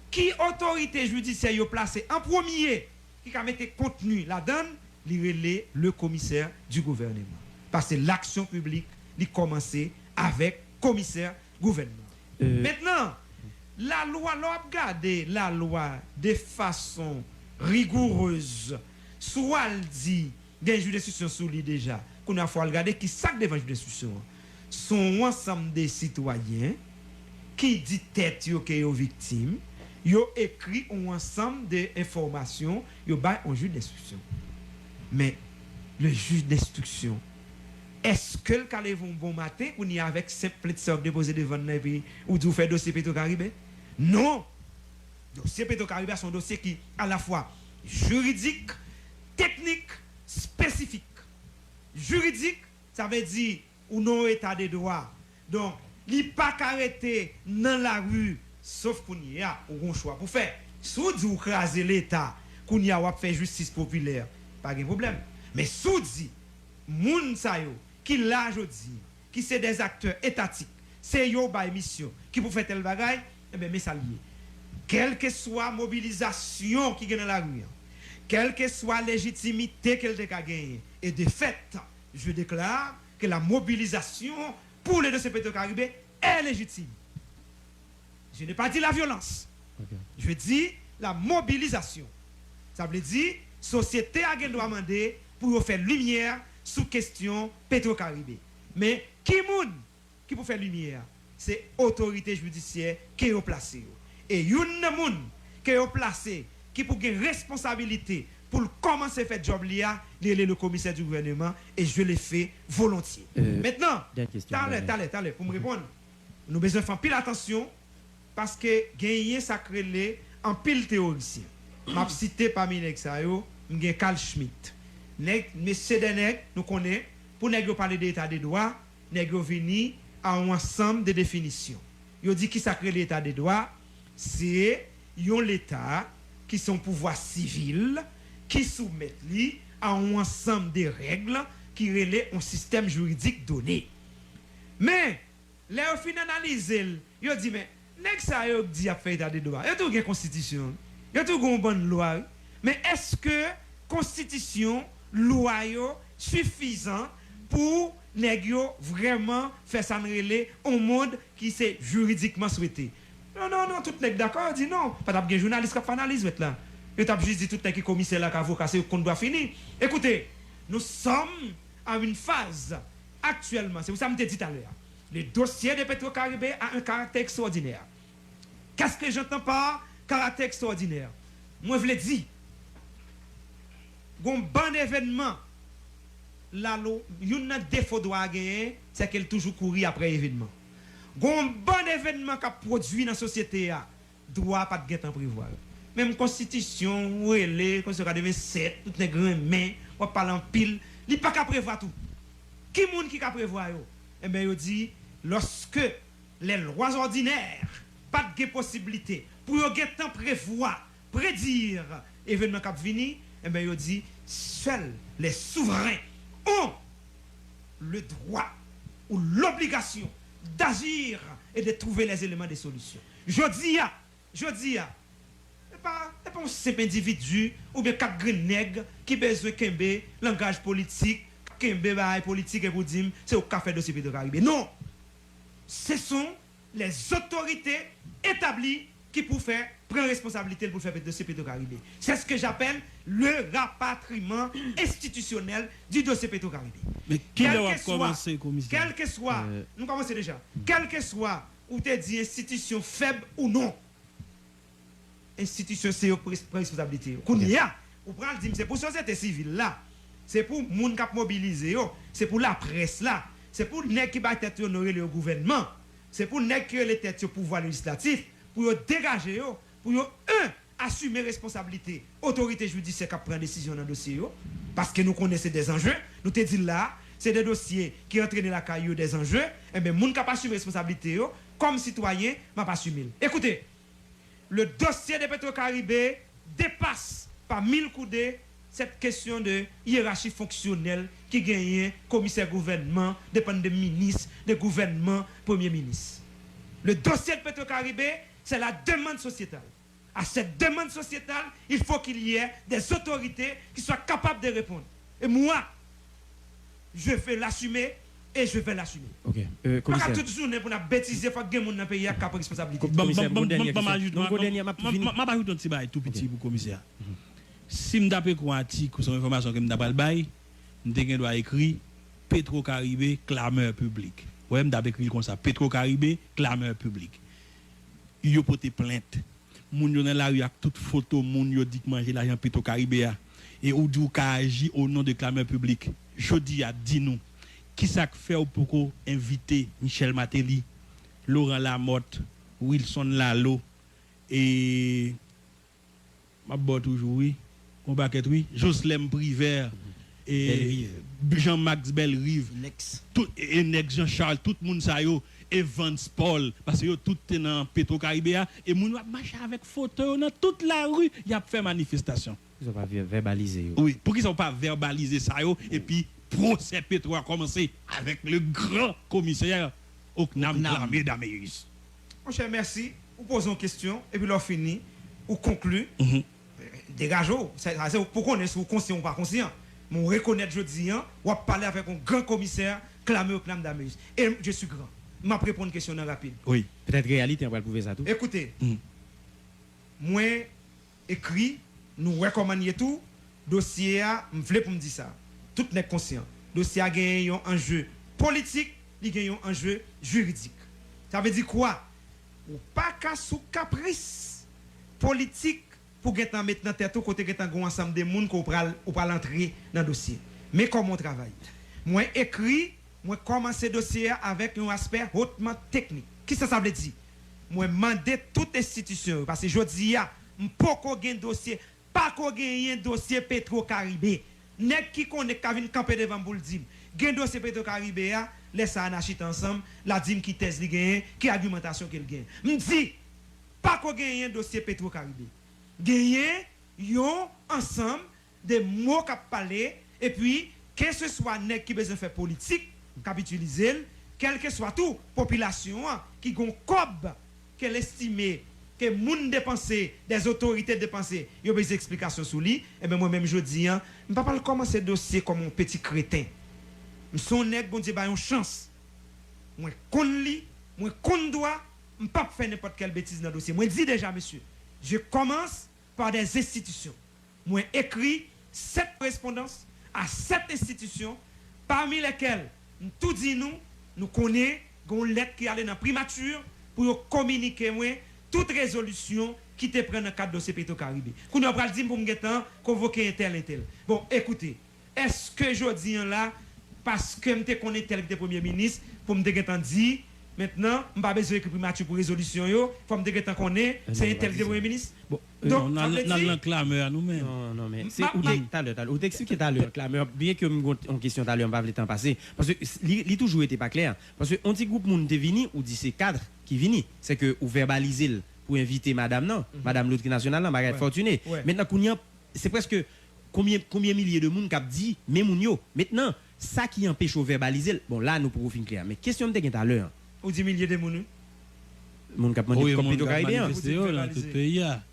Qui autorité judiciaire y a placé en premier qui a mis contenu là-dedans? Le commissaire du gouvernement. Parce que l'action publique a commencé avec commissaire gouvernement. Maintenant, la loi, la loi de façon rigoureuse, soit elle dit, des juges d'instruction sous lui déjà, qu'on a fait regarder qui sac devant juge d'instruction, sont ensemble des citoyens qui dit tête yo que yo victime, yo écrit un ensemble d'informations, yo bay un juge d'instruction. Mais le juge d'instruction, est-ce que le calé vont bon matin ou n'y avec simple de déposé devant le pays ou du fait dossier Petro-Caribé? Non! Dossier Petro-Caribé, c'est un dossier qui à la fois juridique, technique, spécifique. Juridique, ça veut dire ou non état de droit. Donc, il n'y a pas qu'arrêter dans la rue, sauf qu'on y a un choix pour faire. Si vous dites craser l'État, qu'on y a fait justice populaire, pas de problème. Mais si vous dites, moun sa yo, qui là je dis, qui c'est des acteurs étatiques, c'est yo ba mission, qui pour faire tel bagay, eh bien, mais ça lié. Quelle que soit mobilisation qui est dans la rue, quelle que soit légitimité qu'elle a gagnée, et de fait, je déclare que la mobilisation pour les dossiers Petro-Caribé est légitime. Je n'ai pas dit la violence. Okay. Je dis la mobilisation. Ça veut dire société a droit à demander pour faire lumière sous question Petro-Caribé. Mais qui pour faire lumière? C'est autorité judiciaire qui est placée. Et une moun qui est placé qui pour une responsabilité pour commencer à faire job là, il est le commissaire du gouvernement et je l'ai fait volontiers. Maintenant, t'allez, pour me répondre, nous avons besoin de faire pile attention parce que gagner sacré en pile théoricien. M'a cité parmi les yo, m'gen Carl Schmitt. Monsieur Deneg, nous connaissons, pour nèg parler d'état de droit, nèg vini à un ensemble de définitions. Yo dit qui sacré l'état de droit, c'est l'État qui sont pouvoir civil qui soumettent li à un ensemble de règles qui relaient un système juridique donné. Mais les fin analyser, yo dit mais nèg ça yo dit a fait état de droit. Yo tout une constitution, yo tout une bonne loi, mais est-ce que constitution loi yo suffisant pour nèg yo vraiment faire ça relais au monde qui c'est juridiquement souhaité? Non, tout nèg d'accord, dit non, pas d'ab gen journaliste qui analyse là. Yo t'a juste dit tout nèg qui commissaire là avocat c'est qu'on doit finir. Écoutez, nous sommes à une phase actuellement, c'est pour ça que je me dit tout à l'heure. Le dossier de Petro-Caribé a un caractère extraordinaire. Qu'est-ce que j'entends par caractère extraordinaire? Moi je l'ai dit. Un bon événement là un défaut doit gagner, c'est qu'elle toujours courir après événement. Un bon événement qu'a produit dans la société doit pas de temps prévoir. Même constitution ou les constitution 27 toutes les grands mains on parle en pile, il pas qu'à prévoir tout. Qui monde qui qu'à prévoir yo? Eh ben yo dit lorsque les lois ordinaires pas de possibilité pour yo temps prévoir, prédire événement qui venir, eh ben yo dit seuls les souverains ont le droit ou l'obligation d'agir et de trouver les éléments de solution. Je dis, c'est pas un simple individu ou bien quatre grenègues qui besoin de langage politique, politique et pour dire c'est au café de Petro-Caribé. Non, ce sont les autorités établies qui pour faire prendre responsabilité pour faire le dossier Petro-Caribé. C'est ce que j'appelle le rapatriement institutionnel du dossier Petro-Caribé. Mais qui doit commencer, commissaire? Quel que soit, nous commençons déjà, quel que soit, ou tu dit institution faible ou non, institution c'est une responsabilité. Qu'on y a, ou prend le dire, c'est pour la société civile là, c'est pour les gens qui mobilisé, c'est pour la presse là, c'est pour les gens qui va être honoré le gouvernement, c'est pour les gens qui ont les têtes au pouvoir législatif, pour dégager, pour assumer responsabilité, autorité judiciaire qui prend décision dans le dossier, parce que nous connaissons des enjeux, nous te disons là, c'est des dossiers qui entraînent la caillou des enjeux, et bien, les gens qui pas assumer responsabilité, comme citoyen, ne pas assumer. Écoutez, le dossier de Petro-Caribé dépasse par 1000 coudées cette question de hiérarchie fonctionnelle qui gagne commissaire gouvernement, dépend de ministre, de gouvernement, premier ministre. Le dossier de Petro-Caribé, c'est la demande sociétale. À cette demande sociétale, il faut qu'il y ait des autorités qui soient capables de répondre. Et moi, je vais l'assumer et je vais l'assumer. Ok. Commissaire. Pas toute journée pour nous bêtiser, il faut que les gens dans le pays aient responsabilité. Commissaire, ma pas tout petit bail tout petit pour commissaire. Si me d'après quoi article sur information que me d'après le bail, me doit écrire Petro-Caribé clameur public. Ouais, me d'après écrire comme ça Petro-Caribé clameur public. Yo porté plainte. Moun yo dans la rue avec toute photo moun yo dit manger l'argent Petro-Caribé et ou du ka agi au nom de clameur public. Jodi a dit nous qui ça fait pour inviter Michel Matéli, Laurent Lamotte, Wilson Lalo et ma toujours oui, on paquet oui, Jocelyn Privert et Jean-Max Bellrive, Next. tout et Nex Jean-Charles, tout le monde ça yo Evans Paul parce que yo tout est dans Petro-Caribéa et moun va marcher avec photo dans toute la rue, y a fait manifestation. Ils ont pas verbalisé. Oui, pour qu'ils sont pas verbalisé ça yo et puis procès Petro a commencé avec le grand commissaire Oknam Klamé d'Améris. Mon cher, merci. Vous posez une question et puis l'on finit, ou conclut. Dégageons. C'est pour qu'on est conscient ou pas conscient. Mais on reconnaît jeudi, on va parler avec un grand commissaire clamé au clam d'Améris. Et je suis grand. Je vais répondre à une question rapide. Oui. Peut-être réalité, on va le prouver ça tout. Écoutez, moi, écrit, nous recommandons tout, dossier, je voulais pour me dire ça. Tout n'est conscient. Dossier a gagné un enjeu politique, il gagne un enjeu juridique. Ça veut dire quoi? Ou pas qu'à sous caprice politique pour mettre maintenant tête au côté que un ensemble de monde qu'on pour l'entrer dans le dossier. Mais comment on travaille? Moi écrit, moi commence ce dossier avec un aspect hautement technique. Qu'est-ce que ça veut dire? Moi demander toute institution parce que je dis pas qu'on gagne dossier, pas qu'on gagne un dossier Petro-Caribé. Nèg qui connaît Kavin camper devant pour le dire. Gagne dossier Petro-Caribé, laisse ça anachite ensemble, la dîme qui thèse li gagne, qui argumentation qu'il gagne. Me dit pas qu'on gagne un dossier Petro-Caribé. Gagner yon ensemble des mots qu'a parler et puis que ce soit nèg qui besoin faire politique, qu'a utiliser, quel que soit tout population qui gon cob qu'elle estime que moun dépenser des autorités dépenser, yo besoin explication sur lui et ben moi même je dis je pas pas commencer dossier comme un petit crétin. Son nèg bon Dieu ba yon chance. Moi kon li, moi kon doit, m pas faire n'importe quelle bêtise dans le dossier. Moi dis déjà monsieur, je commence par des institutions. Moi écrit 7 correspondances à 7 institutions parmi lesquelles tout dit nous connaissons une lettre qui allait dans primature pour communiquer moi toute résolution qui te prend dans le cadre de dossier Petro-Caribé. Qu'on a pas dire pour me convoquer un tel. Bon, écoutez, est-ce que je dis là parce que je connais tel que premier ministre pour me dire maintenant, je n'ai pas besoin de primature pour résolution, il faut me dire que connaît c'est un tel que premier ministre. Bon, donc on a l'enclameur nous-mêmes. Non, mais c'est où tout à l'heure. Vous expliquez tout à l'heure, clameur, bien que en question tout à l'heure, on va le temps passer. Parce que il toujours été pas clair. Parce que on dit groupe monde est venu, ou dit c'est cadre qui vini, c'est que ou verbaliser pour inviter madame non, madame l'autre nationale là, Margaret Fortuné. Maintenant c'est presque combien milliers de monde qui a dit mais moun yo. Maintenant ça qui empêche au verbaliser. Bon là nous pouvons finir clair. Mais question de tout à l'heure. Ou 10 milliers de moun. Moun k'ap mande comme Petro-Caribéen.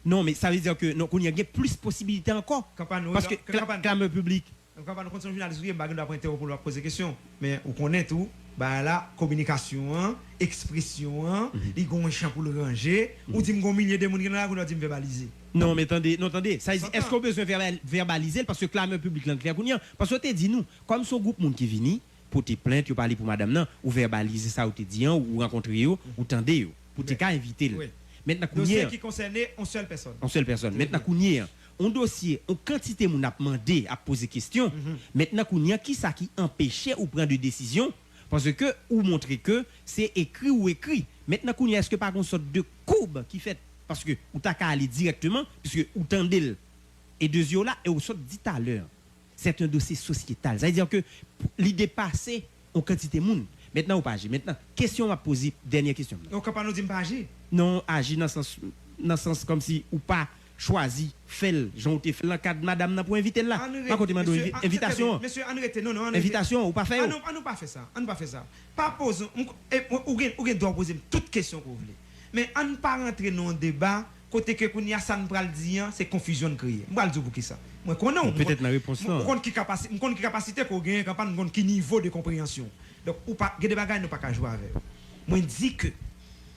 Non, mais ça veut dire que non, qu'on y a plus de possibilités encore. Parce que clameur public. Quand on continue journaliste, on va pas pour leur poser question, mais on connaît tout. Bah la communication, expression, ils ont un champ pour le ranger. Ou dit qu'on milliers de monde qui là, on doit dire verbaliser. Non, mais attendez, ça est-ce qu'on besoin verbaliser parce que clameur public là clair parce que tu dit nous comme son groupe monde qui vini pour te plaindre, tu parler pour madame non ou verbaliser ça ou te dit ou rencontrer ou tendez pour te cas inviter. Maintenant dossier qui concernait une seule personne. Maintenant on dossier, on quantité moun a demandé à poser question. Maintenant qui ça qui empêchait ou prendre de décision parce que ou montrer que c'est écrit ou écrit. Maintenant est-ce que par une sorte de courbe qui fait parce que ou t'a qu'à aller directement puisque ou tendel et deux yeux là et au sort dit à l'heure. C'est un dossier sociétal. Ça veut dire que l'idée passée en quantité moun. Maintenant ou pas agir. Maintenant question à poser dernière question. On peut pas nous dire pas agir. Non, agir dans le sens comme si ou pas choisi fait j'ont été fait dans cadre madame pour inviter là pas côté invitation monsieur arrêtez non invitation ou pas faire on pas fait ça pas pose ou doit poser toute question que vous voulez mais on pas rentrer dans un débat côté que qu'on y a ça ne pral dire c'est confusion créer moi le dire pour qui ça moi connais peut-être la réponse là on qui capacité qu'on gagne campagne on qui niveau de compréhension donc ou pas des bagages nous pas qu'à jouer avec moi dit que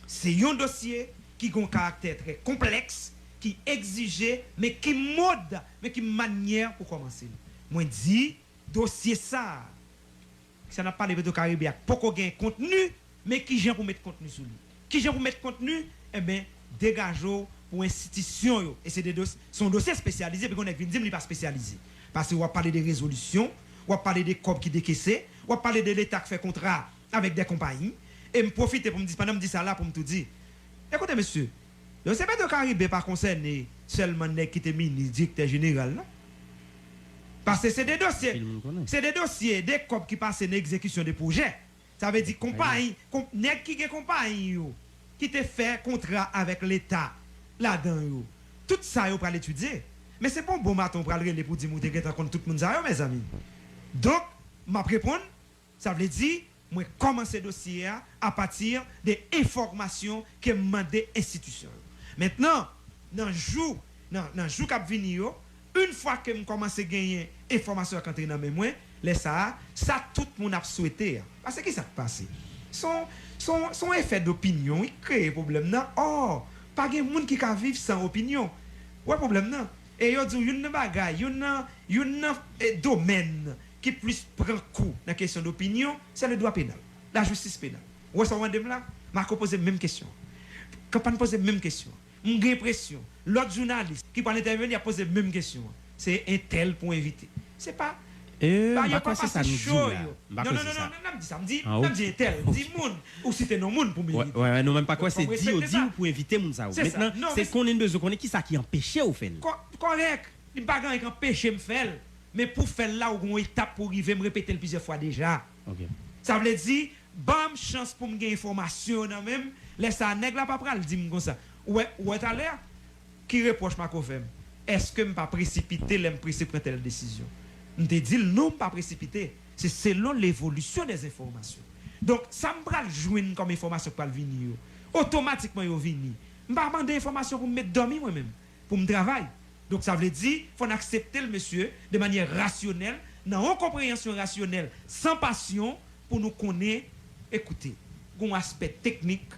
c'est un dossier qui a un caractère très complexe qui exigeait, mais qui mode, mais qui manière pour commencer. Moi, dis, dossier ça. Ça n'a pas de Petro-Caribéen, pour qu'on gagne contenu, mais qui j'ai pour mettre contenu sur lui. Qui j'ai pour mettre contenu, eh bien, dégageons pour institution. Et c'est son dossier spécialisé, mais qu'on est venu dire, il n'est pas spécialisé. Parce qu'on va parler des résolutions, on va parler des COP qui décaissent, on va parler de l'État qui fait contrat avec des compagnies. Et me profiter pour me dire, pendant me dire ça là, pour me tout dire. Écoutez, monsieur, le CPT Caribé pas concerné seulement les qui étaient ministre directeur général. Parce que c'est des dossiers. Tout le monde connaît. C'est des dossiers, des copes qui passent en exécution de projets. Ça veut dire compagnie, nèg qui gen compagnie yo, qui te fait contrat avec l'État là-dedans yo. Tout ça yo pour l'étudier. Mais c'est pas un bon matin pour aller pour dire que tu compte tout le monde ça yo, mes amis. Donc, m'a répondre, ça veut dire moi commencer dossier à partir des informations que m'a des institutions. Maintenant, dans jour qui venir yo, une fois que je commence à gagner information quand dans mes moyens, ça tout le monde a souhaité. Parce que qu'est-ce qui s'est passé? Son effet d'opinion, il crée problème non. Oh, pas de monde qui peut vivre sans opinion. Ouais problème non. Et yo dit une bagaille, une domaine qui plus prend coup dans la question d'opinion, c'est le droit pénal, la justice pénale. Ouais ça on là, m'a posé même question. Quand on pose même question, j'ai l'impression l'autre journaliste qui peut intervenir a posé même question. C'est un tel pour inviter. C'est pas Bah, c'est ça nous dit là. Non, ça me dit un tel, dit moun ou si t'es non moun pour m'inviter. Ouais, non même pas quoi c'est dit ou pour inviter moun ça. Maintenant, c'est qu'on a besoin connaître qui ça qui empêchait au fait. Correct. Il pas grand qui empêcher me faire, mais pour faire là où une étape pour arriver me répéter plusieurs fois déjà. OK. Ça veut dire bam chance pour me gagner information dans même laisse ça nèg là pas pral dit comme ça. Ouais à l'air qui reproche ma confirme. Est-ce que me pas précipiter l'aime prendre telle décision? On te dit non pas précipiter, c'est selon l'évolution des informations. Donc ça me pral joindre comme information pour venir. Automatiquement yo vini. M'pa demander information pour me mettre dormir moi même, pour me travailler. Donc ça veut dire faut accepter le monsieur de manière rationnelle, dans une compréhension rationnelle, sans passion pour nous connaître, écouter. Un aspect technique,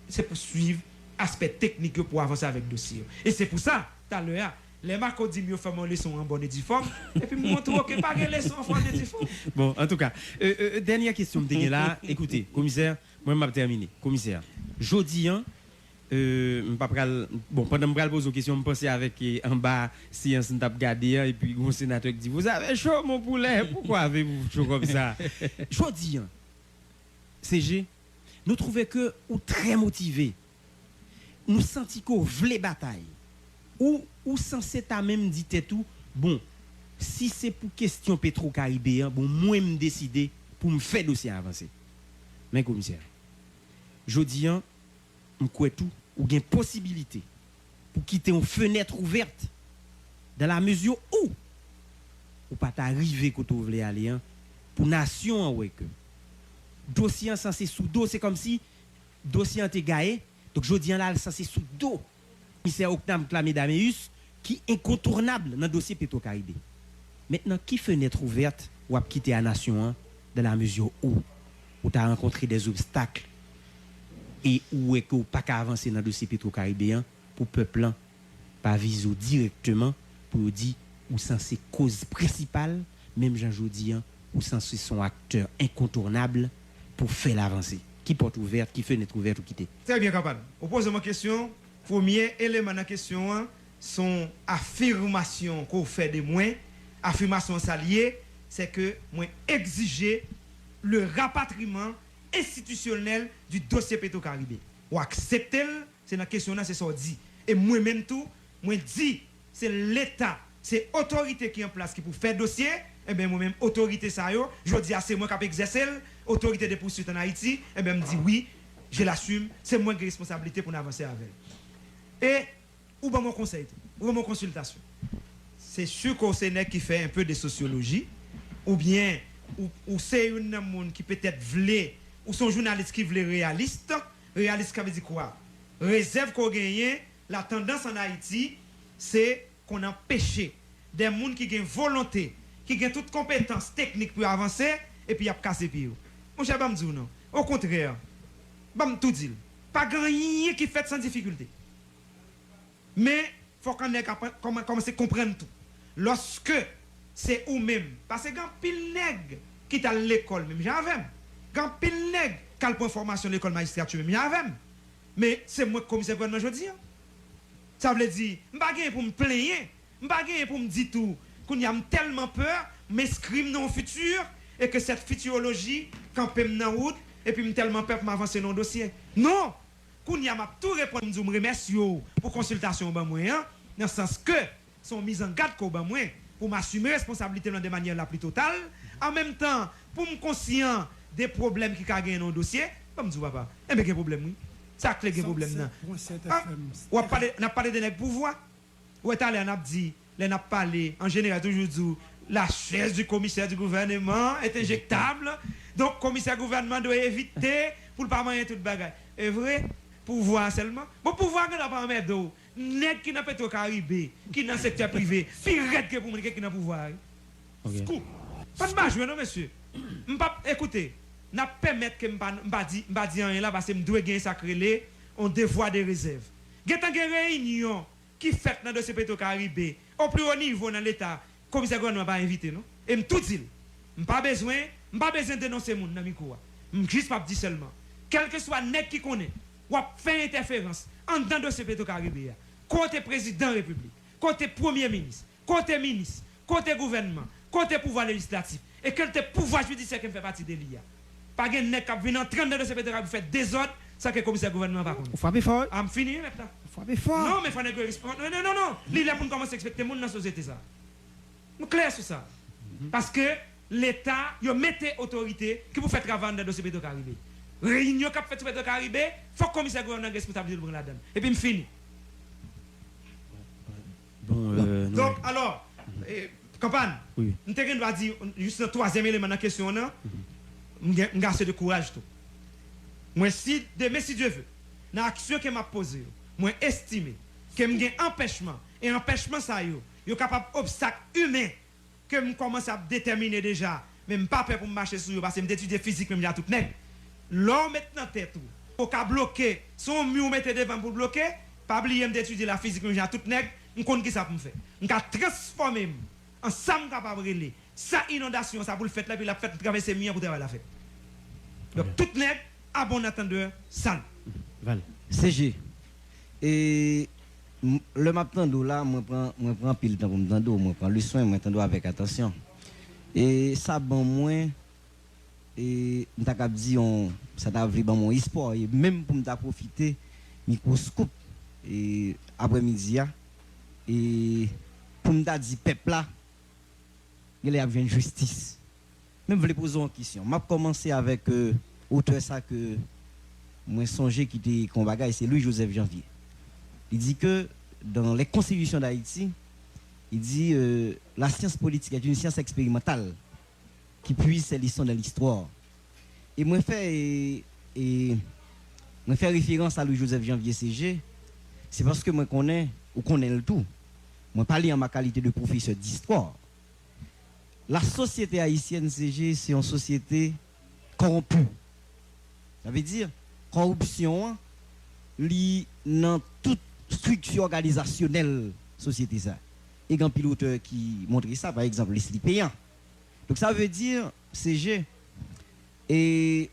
c'est pour suivre aspect technique pour avancer avec le dossier. Et c'est pour ça, tout à l'heure, les marques dit mieux faire mon leçon en bonne et due forme, et puis montrer que pas de leçon en bonne et due forme. Bon, en tout cas, dernière question de là. Écoutez, commissaire, moi je vais terminer. Commissaire, jodi bon, pendant que je pose une question, je pense avec en bas, si on t'a regardé, et puis un sénateur qui dit, vous avez chaud mon poulet, pourquoi avez-vous chaud comme ça? Jodi, CG, nous trouvons que vous très motivé. Nous sentons qu'on veut bataille. Ou censé ta même dit tout, bon, si c'est pour question Petro-Caribéen, bon, moi me décider pour me faire dossier avancer. Mais commissaire, jodi on croit tout ou gain possibilité pour quitter une fenêtre ouverte dans la mesure où ou pas t'arriver quand vous voulez aller pour nation ouais que dossier censé sous dos c'est comme si dossier était gaé donc jodi là censé sous dos commissaire Octave Clamedameus qui est incontournable dans le dossier Petro-Caribé. Maintenant, qui fenêtre ouverte ou a quitté la nation dans la mesure où tu as rencontré des obstacles et où est que ou pas qu'à avancer dans le dossier Petro-Caribéen pour le peuple pas viser directement pour dire ou censé cause principale, même Jean-Jodi, ou censé son acteur incontournable pour faire l'avancée. Qui porte ouverte, qui fenêtre ouverte ou quitter. Très bien, capable. Vous posez ma question. Premier élément de la question, son affirmation qu'on fait de moi, affirmation s'allier, c'est que moi exiger le rapatriement institutionnel du dossier Petro-Caribé. Ou accepter, c'est la question là, c'est ça dit. Et moi-même tout, moi dit, c'est l'État, c'est l'autorité qui est en place qui pour faire dossier, et bien moi-même, autorité ça yo, je dis c'est moi qui peux exercer, autorité de poursuite en Haïti, et bien me dit oui, je l'assume, c'est moi qui ai responsabilité pour avancer avec. Et, ou bien mon conseil, ou bien mon consultation. C'est sûr qu'on c'est qui fait un peu de sociologie, ou bien, ou c'est une monde qui peut-être voulait, ou son journaliste qui voulait réaliste qui veut dire quoi? Réserve qu'on gagne, la tendance en Haïti, c'est qu'on empêche des gens qui ont volonté, qui ont toute compétence technique pour avancer, et puis ils ont cassé pied. Mon cher Bamdou, non. Au contraire, Bam tout dit, pas grand rien qui fait sans difficulté. Mais il faut qu'on ait commencé à comprendre tout. Lorsque c'est ou même, parce que quand pile nègre qui est à l'école, même j'avais. Quand pile nègre qui a le point de formation de l'école magistrature, même j'avais. Mais c'est moi commissaire gouvernement je dis. Ça veut dire, je ne pas pour me plaindre, je ne pas pour me dire tout, qu'on y a tellement peur, m'inscrire dans le futur, et que cette futurologie, quand je suis dans la route, et puis je tellement peur pour m'avancer dans le dossier. Non! Kounya m'a tout répondre, je remercie pour consultation dans le sens que son mise en garde qu'on ba moi pour m'assumer responsabilité de manière la plus totale. En même temps, pour me conscient des problèmes qui gagnent dans le dossier, comme dis papa, et bien quel problème oui. Ça clé quel problème là. On a parlé de notre pouvoir. Ou est allé on a dit, on a parlé en général toujours dit la chaise du commissaire du gouvernement est injectable. Donc commissaire gouvernement doit éviter pour ne pas manger toute bagaille. Est vrai pouvoir seulement. Bon pouvoir que n'a pas en mettre nèg qui n'a pas au Caraïbe, qui dans le secteur privé, plus raide que pour moi qui n'a pouvoir. Scoop. Pas de bajou non monsieur. Écoutez, n'a permettre que m'pa dire rien là parce que m'doit gagner sacré on devoir de réserve. Geta une réunion qui fait dans dossier Petro-Caraïbe au plus haut niveau dans l'état, commissaire gouvernement pas invité non. Et me tout dit, m'pas besoin de dénoncer moun dans micro. Juste pas dire seulement. Quel que soit nèg qui connaît ou fait interférence en dans dossier Petro-Caraïbe, côté président de la République, côté premier ministre, côté ministre, côté gouvernement, côté pouvoir législatif et quel pouvoir judiciaire qui fait partie de l'IA. Pas de nèg qui vient en train de dossier Petro-Caraïbe faire désordre, ça que le commissaire gouvernement pas connaît. Faut frapper fort. Am fini maintenant. Frapper fort. Non mais faut nèg répondre. Non. Li là pour commencer à respecter monde dans la société ça. Nous clair sur ça. Parce que l'État yo mette autorité qui vous fait travailler dans le dossier Petro-Caraïbe. Réunion qui fait sur Petro-Caraïbe, faut que le commissaire gouvernement responsabilité de la donne. Et puis me fini. Bon, donc alors campagne. Oui. Nous te dire juste le troisième élément dans la question là. M'garce de courage tout. Moi si Dieu veut, dans l'action que m'a posée, moi estime que m'gain empêchement et empêchement ça yo capable obstacle humain que me commence à déterminer déjà, même pas peur pour marcher sur parce que m'étudier physique même là tout nèg. L'homme maintenant tête tout. Pour qu'a bloquer, son mur mettre devant pour bloquer, pas oublier d'étudier la physique même là tout nèg, on connaît qui ça pour me faire. On ca transformer ensemble capable reler. Ça inondation ça pour le faire là puis la fait traverser mien pour travailler la fête. Donc tout nèg à bon attendeur sale. Val. CG. Et le matin là, moi prends pile temps pour me tendre, moi prends le soin, moi tendre avec attention. Et ça bon moins et m'ta cap dit ça t'a vu bon mon espoir et même pour m'ta profiter microscope et après-midi et pour m'ta dit peuple là il y a une justice. Même voulais poser une question. M'a commencé avec auteur ça que moi songé qui était combat c'est Louis-Joseph Janvier. Il dit que dans les constitutions d'Haïti, il dit la science politique est une science expérimentale qui puise ses leçons de l'histoire. Et moi fait référence à Louis-Joseph Janvier CG, c'est parce que moi connais le tout. Moi parle en ma qualité de professeur d'histoire. La société haïtienne CG, c'est une société corrompue. Ça veut dire corruption li dans toute structure organisationnelle société ça. Et un piloteur qui montre ça par exemple les payants. Donc ça veut dire CG et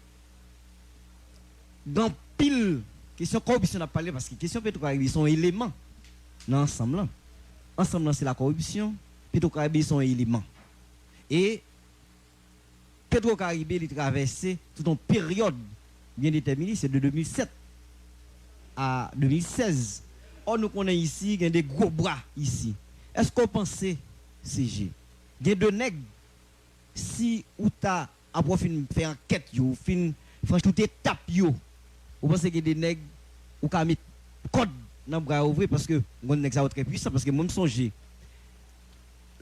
dans pile question corruption on a parlé parce que question Petro-Caraïbe sont éléments dans ensemble. Ensemble c'est la corruption, Petro-Caraïbe sont éléments. Et Petro-Caraïbe il traversé toute une période bien déterminée, c'est de 2007 à 2016. Or nous connaissons ici, il y a des gros bras ici. Est-ce qu'on pense CG? Il y a deux nègres, si ou ta après faire enquête, ou fin franchement toute étape yo, vous pensez qu'il y a des nègres ou ka mettre code dans bras ouvert parce que on nèg ça très puissant parce que moi me songer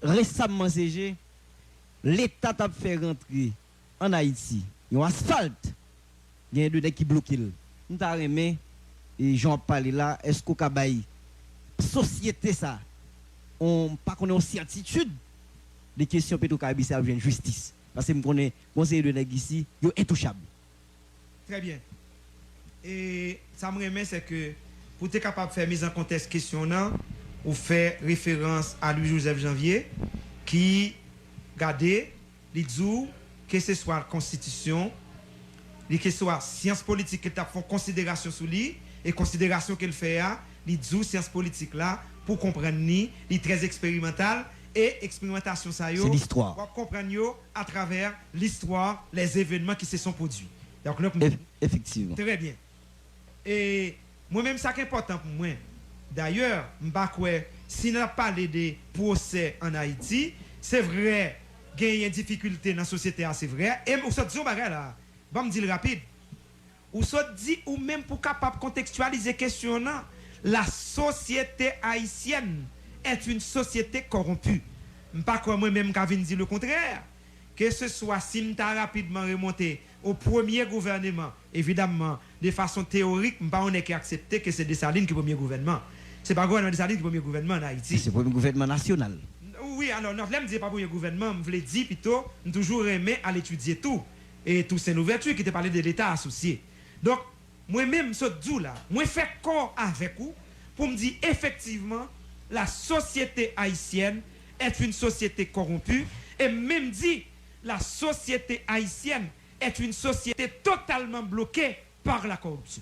récemment CG l'État a fait rentrer en Haïti, un asphalte, il y a deux nègres qui bloquent. Nous t'a remis et j'en parle là, est-ce qu'au Kabaï, société ça, on pas qu'on ait une certitude des questions Petro-Caraïbe ça vient justice. Parce que je connais conseiller de nèg ici, yo intouchable. Très bien. Et ça me remet c'est que pour être capable de faire mise en contexte question là, on fait référence à Louis-Joseph Janvier qui gardé les dit que ce soit la constitution, que ce soit science politique qui font considération sur lui et considération qu'elle fait les dit science politique là pour comprendre ni les très expérimental et expérimentation ça yo c'est l'histoire pour comprendre yo à travers l'histoire les événements qui se sont produits. Donc effectivement. Très bien. Et moi même ça qui est important pour moi. D'ailleurs, m'pa quoi si on a parlé des procès en Haïti, c'est vrai, il y a une difficulté dans la société, c'est vrai. Et on se dit, là, je vais me dire rapide. On se dit, ou même pour capable contextualiser question, la société haïtienne est une société corrompue. Je ne sais pas moi-même qui viens dire le contraire. Que ce soit si on a rapidement remonté au premier gouvernement, évidemment, de façon théorique, on n'est qu'accepter que c'est Dessalines qui est le premier gouvernement. C'est pas gouvernement Dessalines qui est le premier gouvernement en Haïti. C'est le premier gouvernement national. Oui, alors, non, je ne dis pas pour le gouvernement, je voulais dire plutôt, je toujours aimé à l'étudier tout. Et tout c'est une ouverture qui te parlait de l'État associé. Donc, moi-même, ce dou là, moi fais corps avec vous pour me dire effectivement, la société haïtienne est une société corrompue et même dit, la société haïtienne est une société totalement bloquée par la corruption.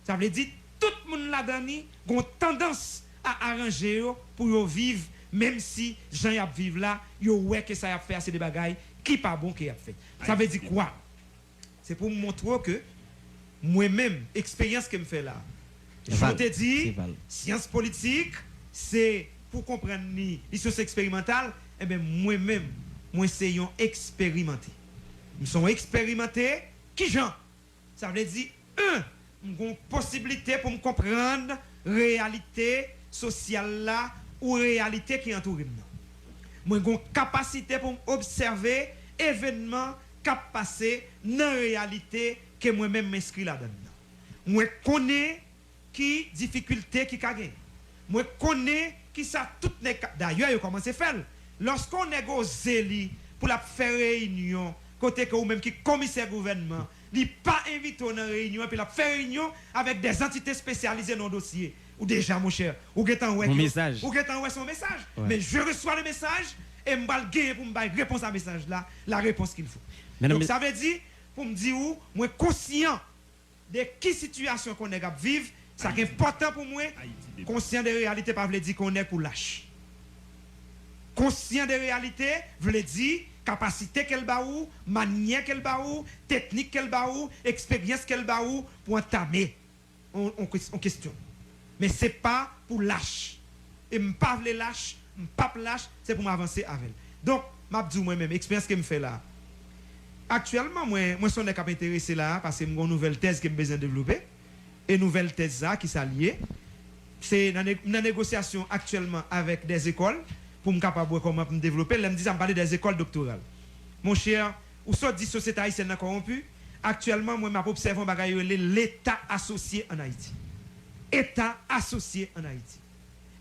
Ça veut dire, tout le monde là-dedans a une tendance à arranger pour vivre. Même si Jean y a vivre là, yo ouais que ça y a fait assez de bagailles qui pas bon qu'il a fait. Ça veut dire quoi? C'est pour me montrer que moi-même expérience que me fait là. Je te dis science politique, c'est pour comprendre les sciences expérimentales, et bien moi-même moi essayons expérimenter. Nous sommes expérimentés qui Jean? Ça veut dire une possibilité pour me comprendre réalité sociale là ou réalité qui entoure nous. Moi j'ai une capacité pour observer événements qui passé dans la réalité que moi-même m'inscris là-dedans. Moi connais qui difficulté qui a gagné. Moi connais qui ça tout d'ailleurs il commence à faire. Lorsqu'on négocie pour la faire réunion côté que ou même qui commissaire gouvernement, il pas invité dans réunion puis la faire réunion avec des entités spécialisées dans le dossier. Ou déjà, mon cher, ou get en message. Ou get en son message. Ouais. Mais je reçois le message et je vais gagner pour me répondre à ce message là, la réponse qu'il faut. Donc ça veut dire, pour me dire où, moi conscient de quelle situation qu'on est capable de vivre, c'est important pour moi, conscient des réalités, pas veut dire qu'on est pour lâche. Conscient des réalités, veut dire capacité qu'elle baou, manière qu'elle baou, technique qu'elle baou, expérience qu'elle baou pour entamer en question. Mais ce n'est pas pour lâche. Et je ne pas lâche, je ne pas lâche, c'est pour m'avancer avec elle. Donc, je dis moi-même, l'expérience que je fais là. Actuellement, moi, je suis intéressé là parce que j'ai une nouvelle thèse que j'ai besoin de développer. Et nouvelle thèse là qui s'allie. C'est une négociation actuellement avec des écoles pour me capable comment me développer. Là, me dit, ça me parler des écoles doctorales. Mon cher, ou soit dit société haïtienne corrompue, actuellement, moi, je observe l'État associé en Haïti. État associé en Haïti.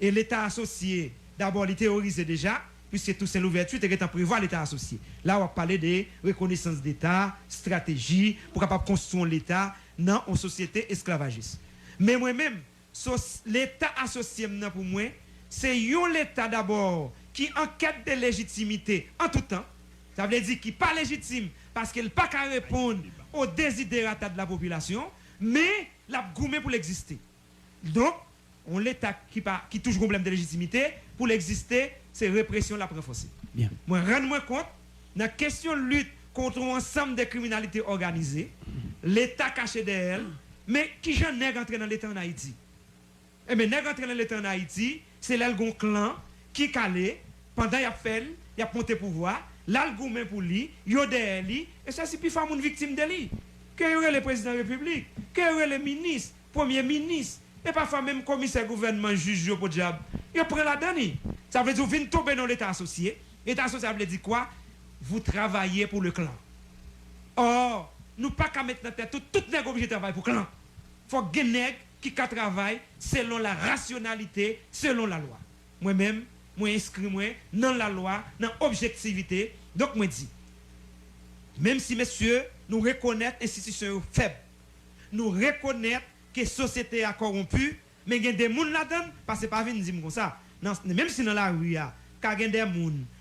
Et l'État associé, d'abord, il théorise déjà, puisque tout c'est l'ouverture, tu es en prévoir l'État associé. Là, on va parler de reconnaissance d'État, stratégie, pour capable construire l'État dans une société esclavagiste. Mais moi-même, l'État associé pour moi, c'est l'État d'abord qui enquête de légitimité en tout temps. Ça veut dire qu'il n'est pas légitime parce qu'il n'a pas qu'à répondre aux désidérata de la population, mais la gourmet pour l'exister. Donc, on l'État qui touche un problème de légitimité, pour l'exister, c'est répression la renforcée. Bien. Moi, rends-moi compte, dans la question de lutte contre un ensemble de criminalités organisées, l'État caché d'elle, mais qui j'en ai rentré dans l'État en Haïti? Eh bien, n'est rentré dans l'État en Haïti, c'est l'algon clan qui calé, pendant qu'il a fait, il a monté pouvoir, l'algon pour lui, il a derrière lui, et ça c'est plus femme une victime de lui. Que y aurait le président de la République, que y aurait le ministre, premier ministre, et parfois même commissaire gouvernement, juge pour diable. Il prend la donne. Ça veut dire que vous venez tomber dans l'État associé. L'État associé, ça veut dire quoi? Vous travaillez pour le clan. Or, nous pas qu'à mettre dans tête tout nègre obligé de travailler pour le clan. Il faut que les nègres qui travaillent selon la rationalité, selon la loi. Moi-même, moi inscris moi dans la loi, dans l'objectivité. Donc, moi dis, même si, messieurs, nous reconnaissons l'institution faible, nous reconnaissons que la société a corrompu, mais il y a des gens là-dedans, parce que pas venir dire comme ça. Non, même si dans la rue, il y a des gens,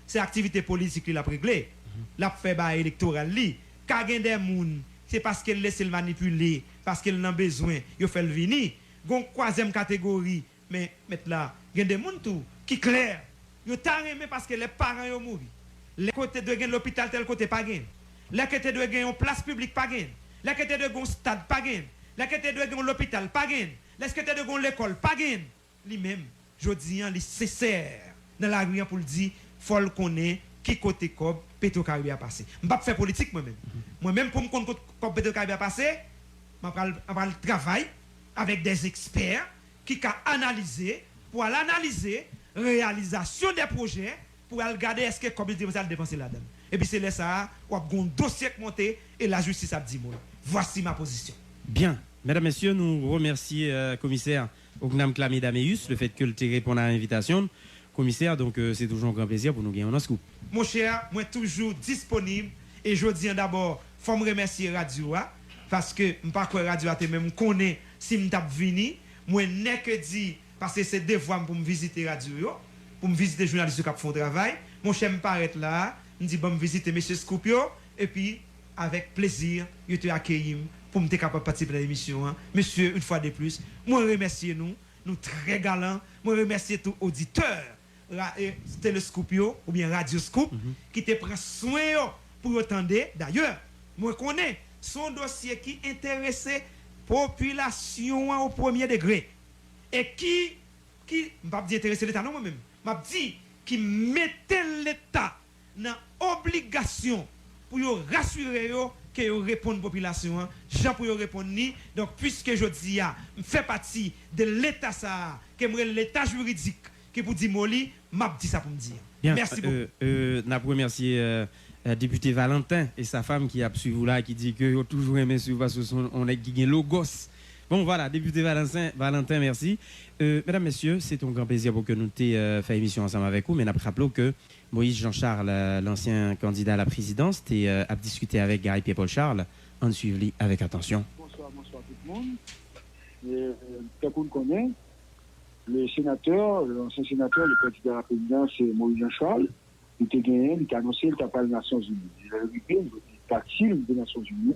c'est l'activité politique qui l'a réglé, la fait bas électoral, il y a des gens, c'est parce qu'elle laisse le manipuler, parce qu'elle a besoin, il fait le venir. Il y a une troisième catégorie, mais là, il y a des gens qui sont clairs. Ils sont aimés parce que les parents sont morts. Les côtés de l'hôpital, tel côté pas gain. Les côtés de une place publique pas gain. Les côtés de un stade pas gain. Les côtés de l'hôpital pas gain. Les côtés de l'école pas gain. Lui-même, je dis, il nécessaire dans la rue pour le dire, faut le connaître, qui côté Cob, Petro-Caribé a passé. Je ne vais pas faire politique moi-même. Moi-même, pour me connaître Cob Petro-Caribé a passé, je vais travailler avec des experts qui ont analysé, pour l'analyser, réalisation des projets, pour regarder est-ce que Cob va dépenser là-dedans. Et puis c'est là ça, on a un dossier monté et la justice a dit moi. Voici ma position. Bien. Mesdames, Messieurs, nous remercions commissaire Ognam Klamidameus, le fait que le répond à l'invitation. Commissaire, donc c'est toujours un grand plaisir pour nous gagner un scoop. Mon cher, moi toujours disponible et je dis d'abord, il faut me remercier Radio parce que je ne sais pas quoi Radio même connaît si je suis venu. Moi, n'est que dit, parce que c'est des fois pour me visiter Radio, pour me visiter les journalistes qui font travail. Mon cher, je me paraît là, je dis, bon, me visiter M. Scoopio et puis, avec plaisir, je te accueille pour me capable de participer à l'émission. Monsieur, une fois de plus, moi remercie nous très galants, moi remercie tous auditeurs. Télescopio ou bien Radio Scoop qui te prend soin pour entendre. D'ailleurs, moi connais son dossier qui intéressait population au premier degré et qui m'a dit intéresser l'État non moi-même m'a dit qui mettait l'État dans obligation pour rassurer que yo répondre population Jean pour yo répondre ni donc puisque je dis fait partie de l'État ça que l'État juridique qui pour dire Moli m'a dit ça pour me dire. Bien, merci beaucoup. N'a remercier député Valentin et sa femme qui a suivi là qui dit que toujours aimé suivre parce qu'on est qui logos. Bon voilà, député Valentin, merci. Mesdames, Messieurs, c'est un grand plaisir pour que nous t'ayons fait émission ensemble avec vous. Mais nous rappelons que Moïse Jean-Charles, l'ancien candidat à la présidence, a discuté avec Gary Pierre-Paul Charles. On suivi avec attention. Bonsoir tout le monde. Comme vous le connaissez, le sénateur, l'ancien sénateur, le candidat à la présidence, c'est Moïse Jean-Charles. Il était gagné, il a annoncé, il n'a pas les Nations Unies. Il a arrivé, il est parti des Nations Unies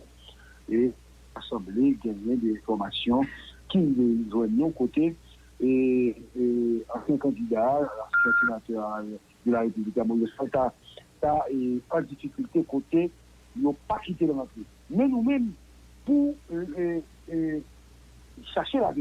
et l'Assemblée gagné des formations qui les joignent côté et ancien candidat, ancien sénateur de la République, Moïse Jean-Charles, en difficulté côté, ils n'ont pas quitté le pays. Mais nous-mêmes, pour chercher la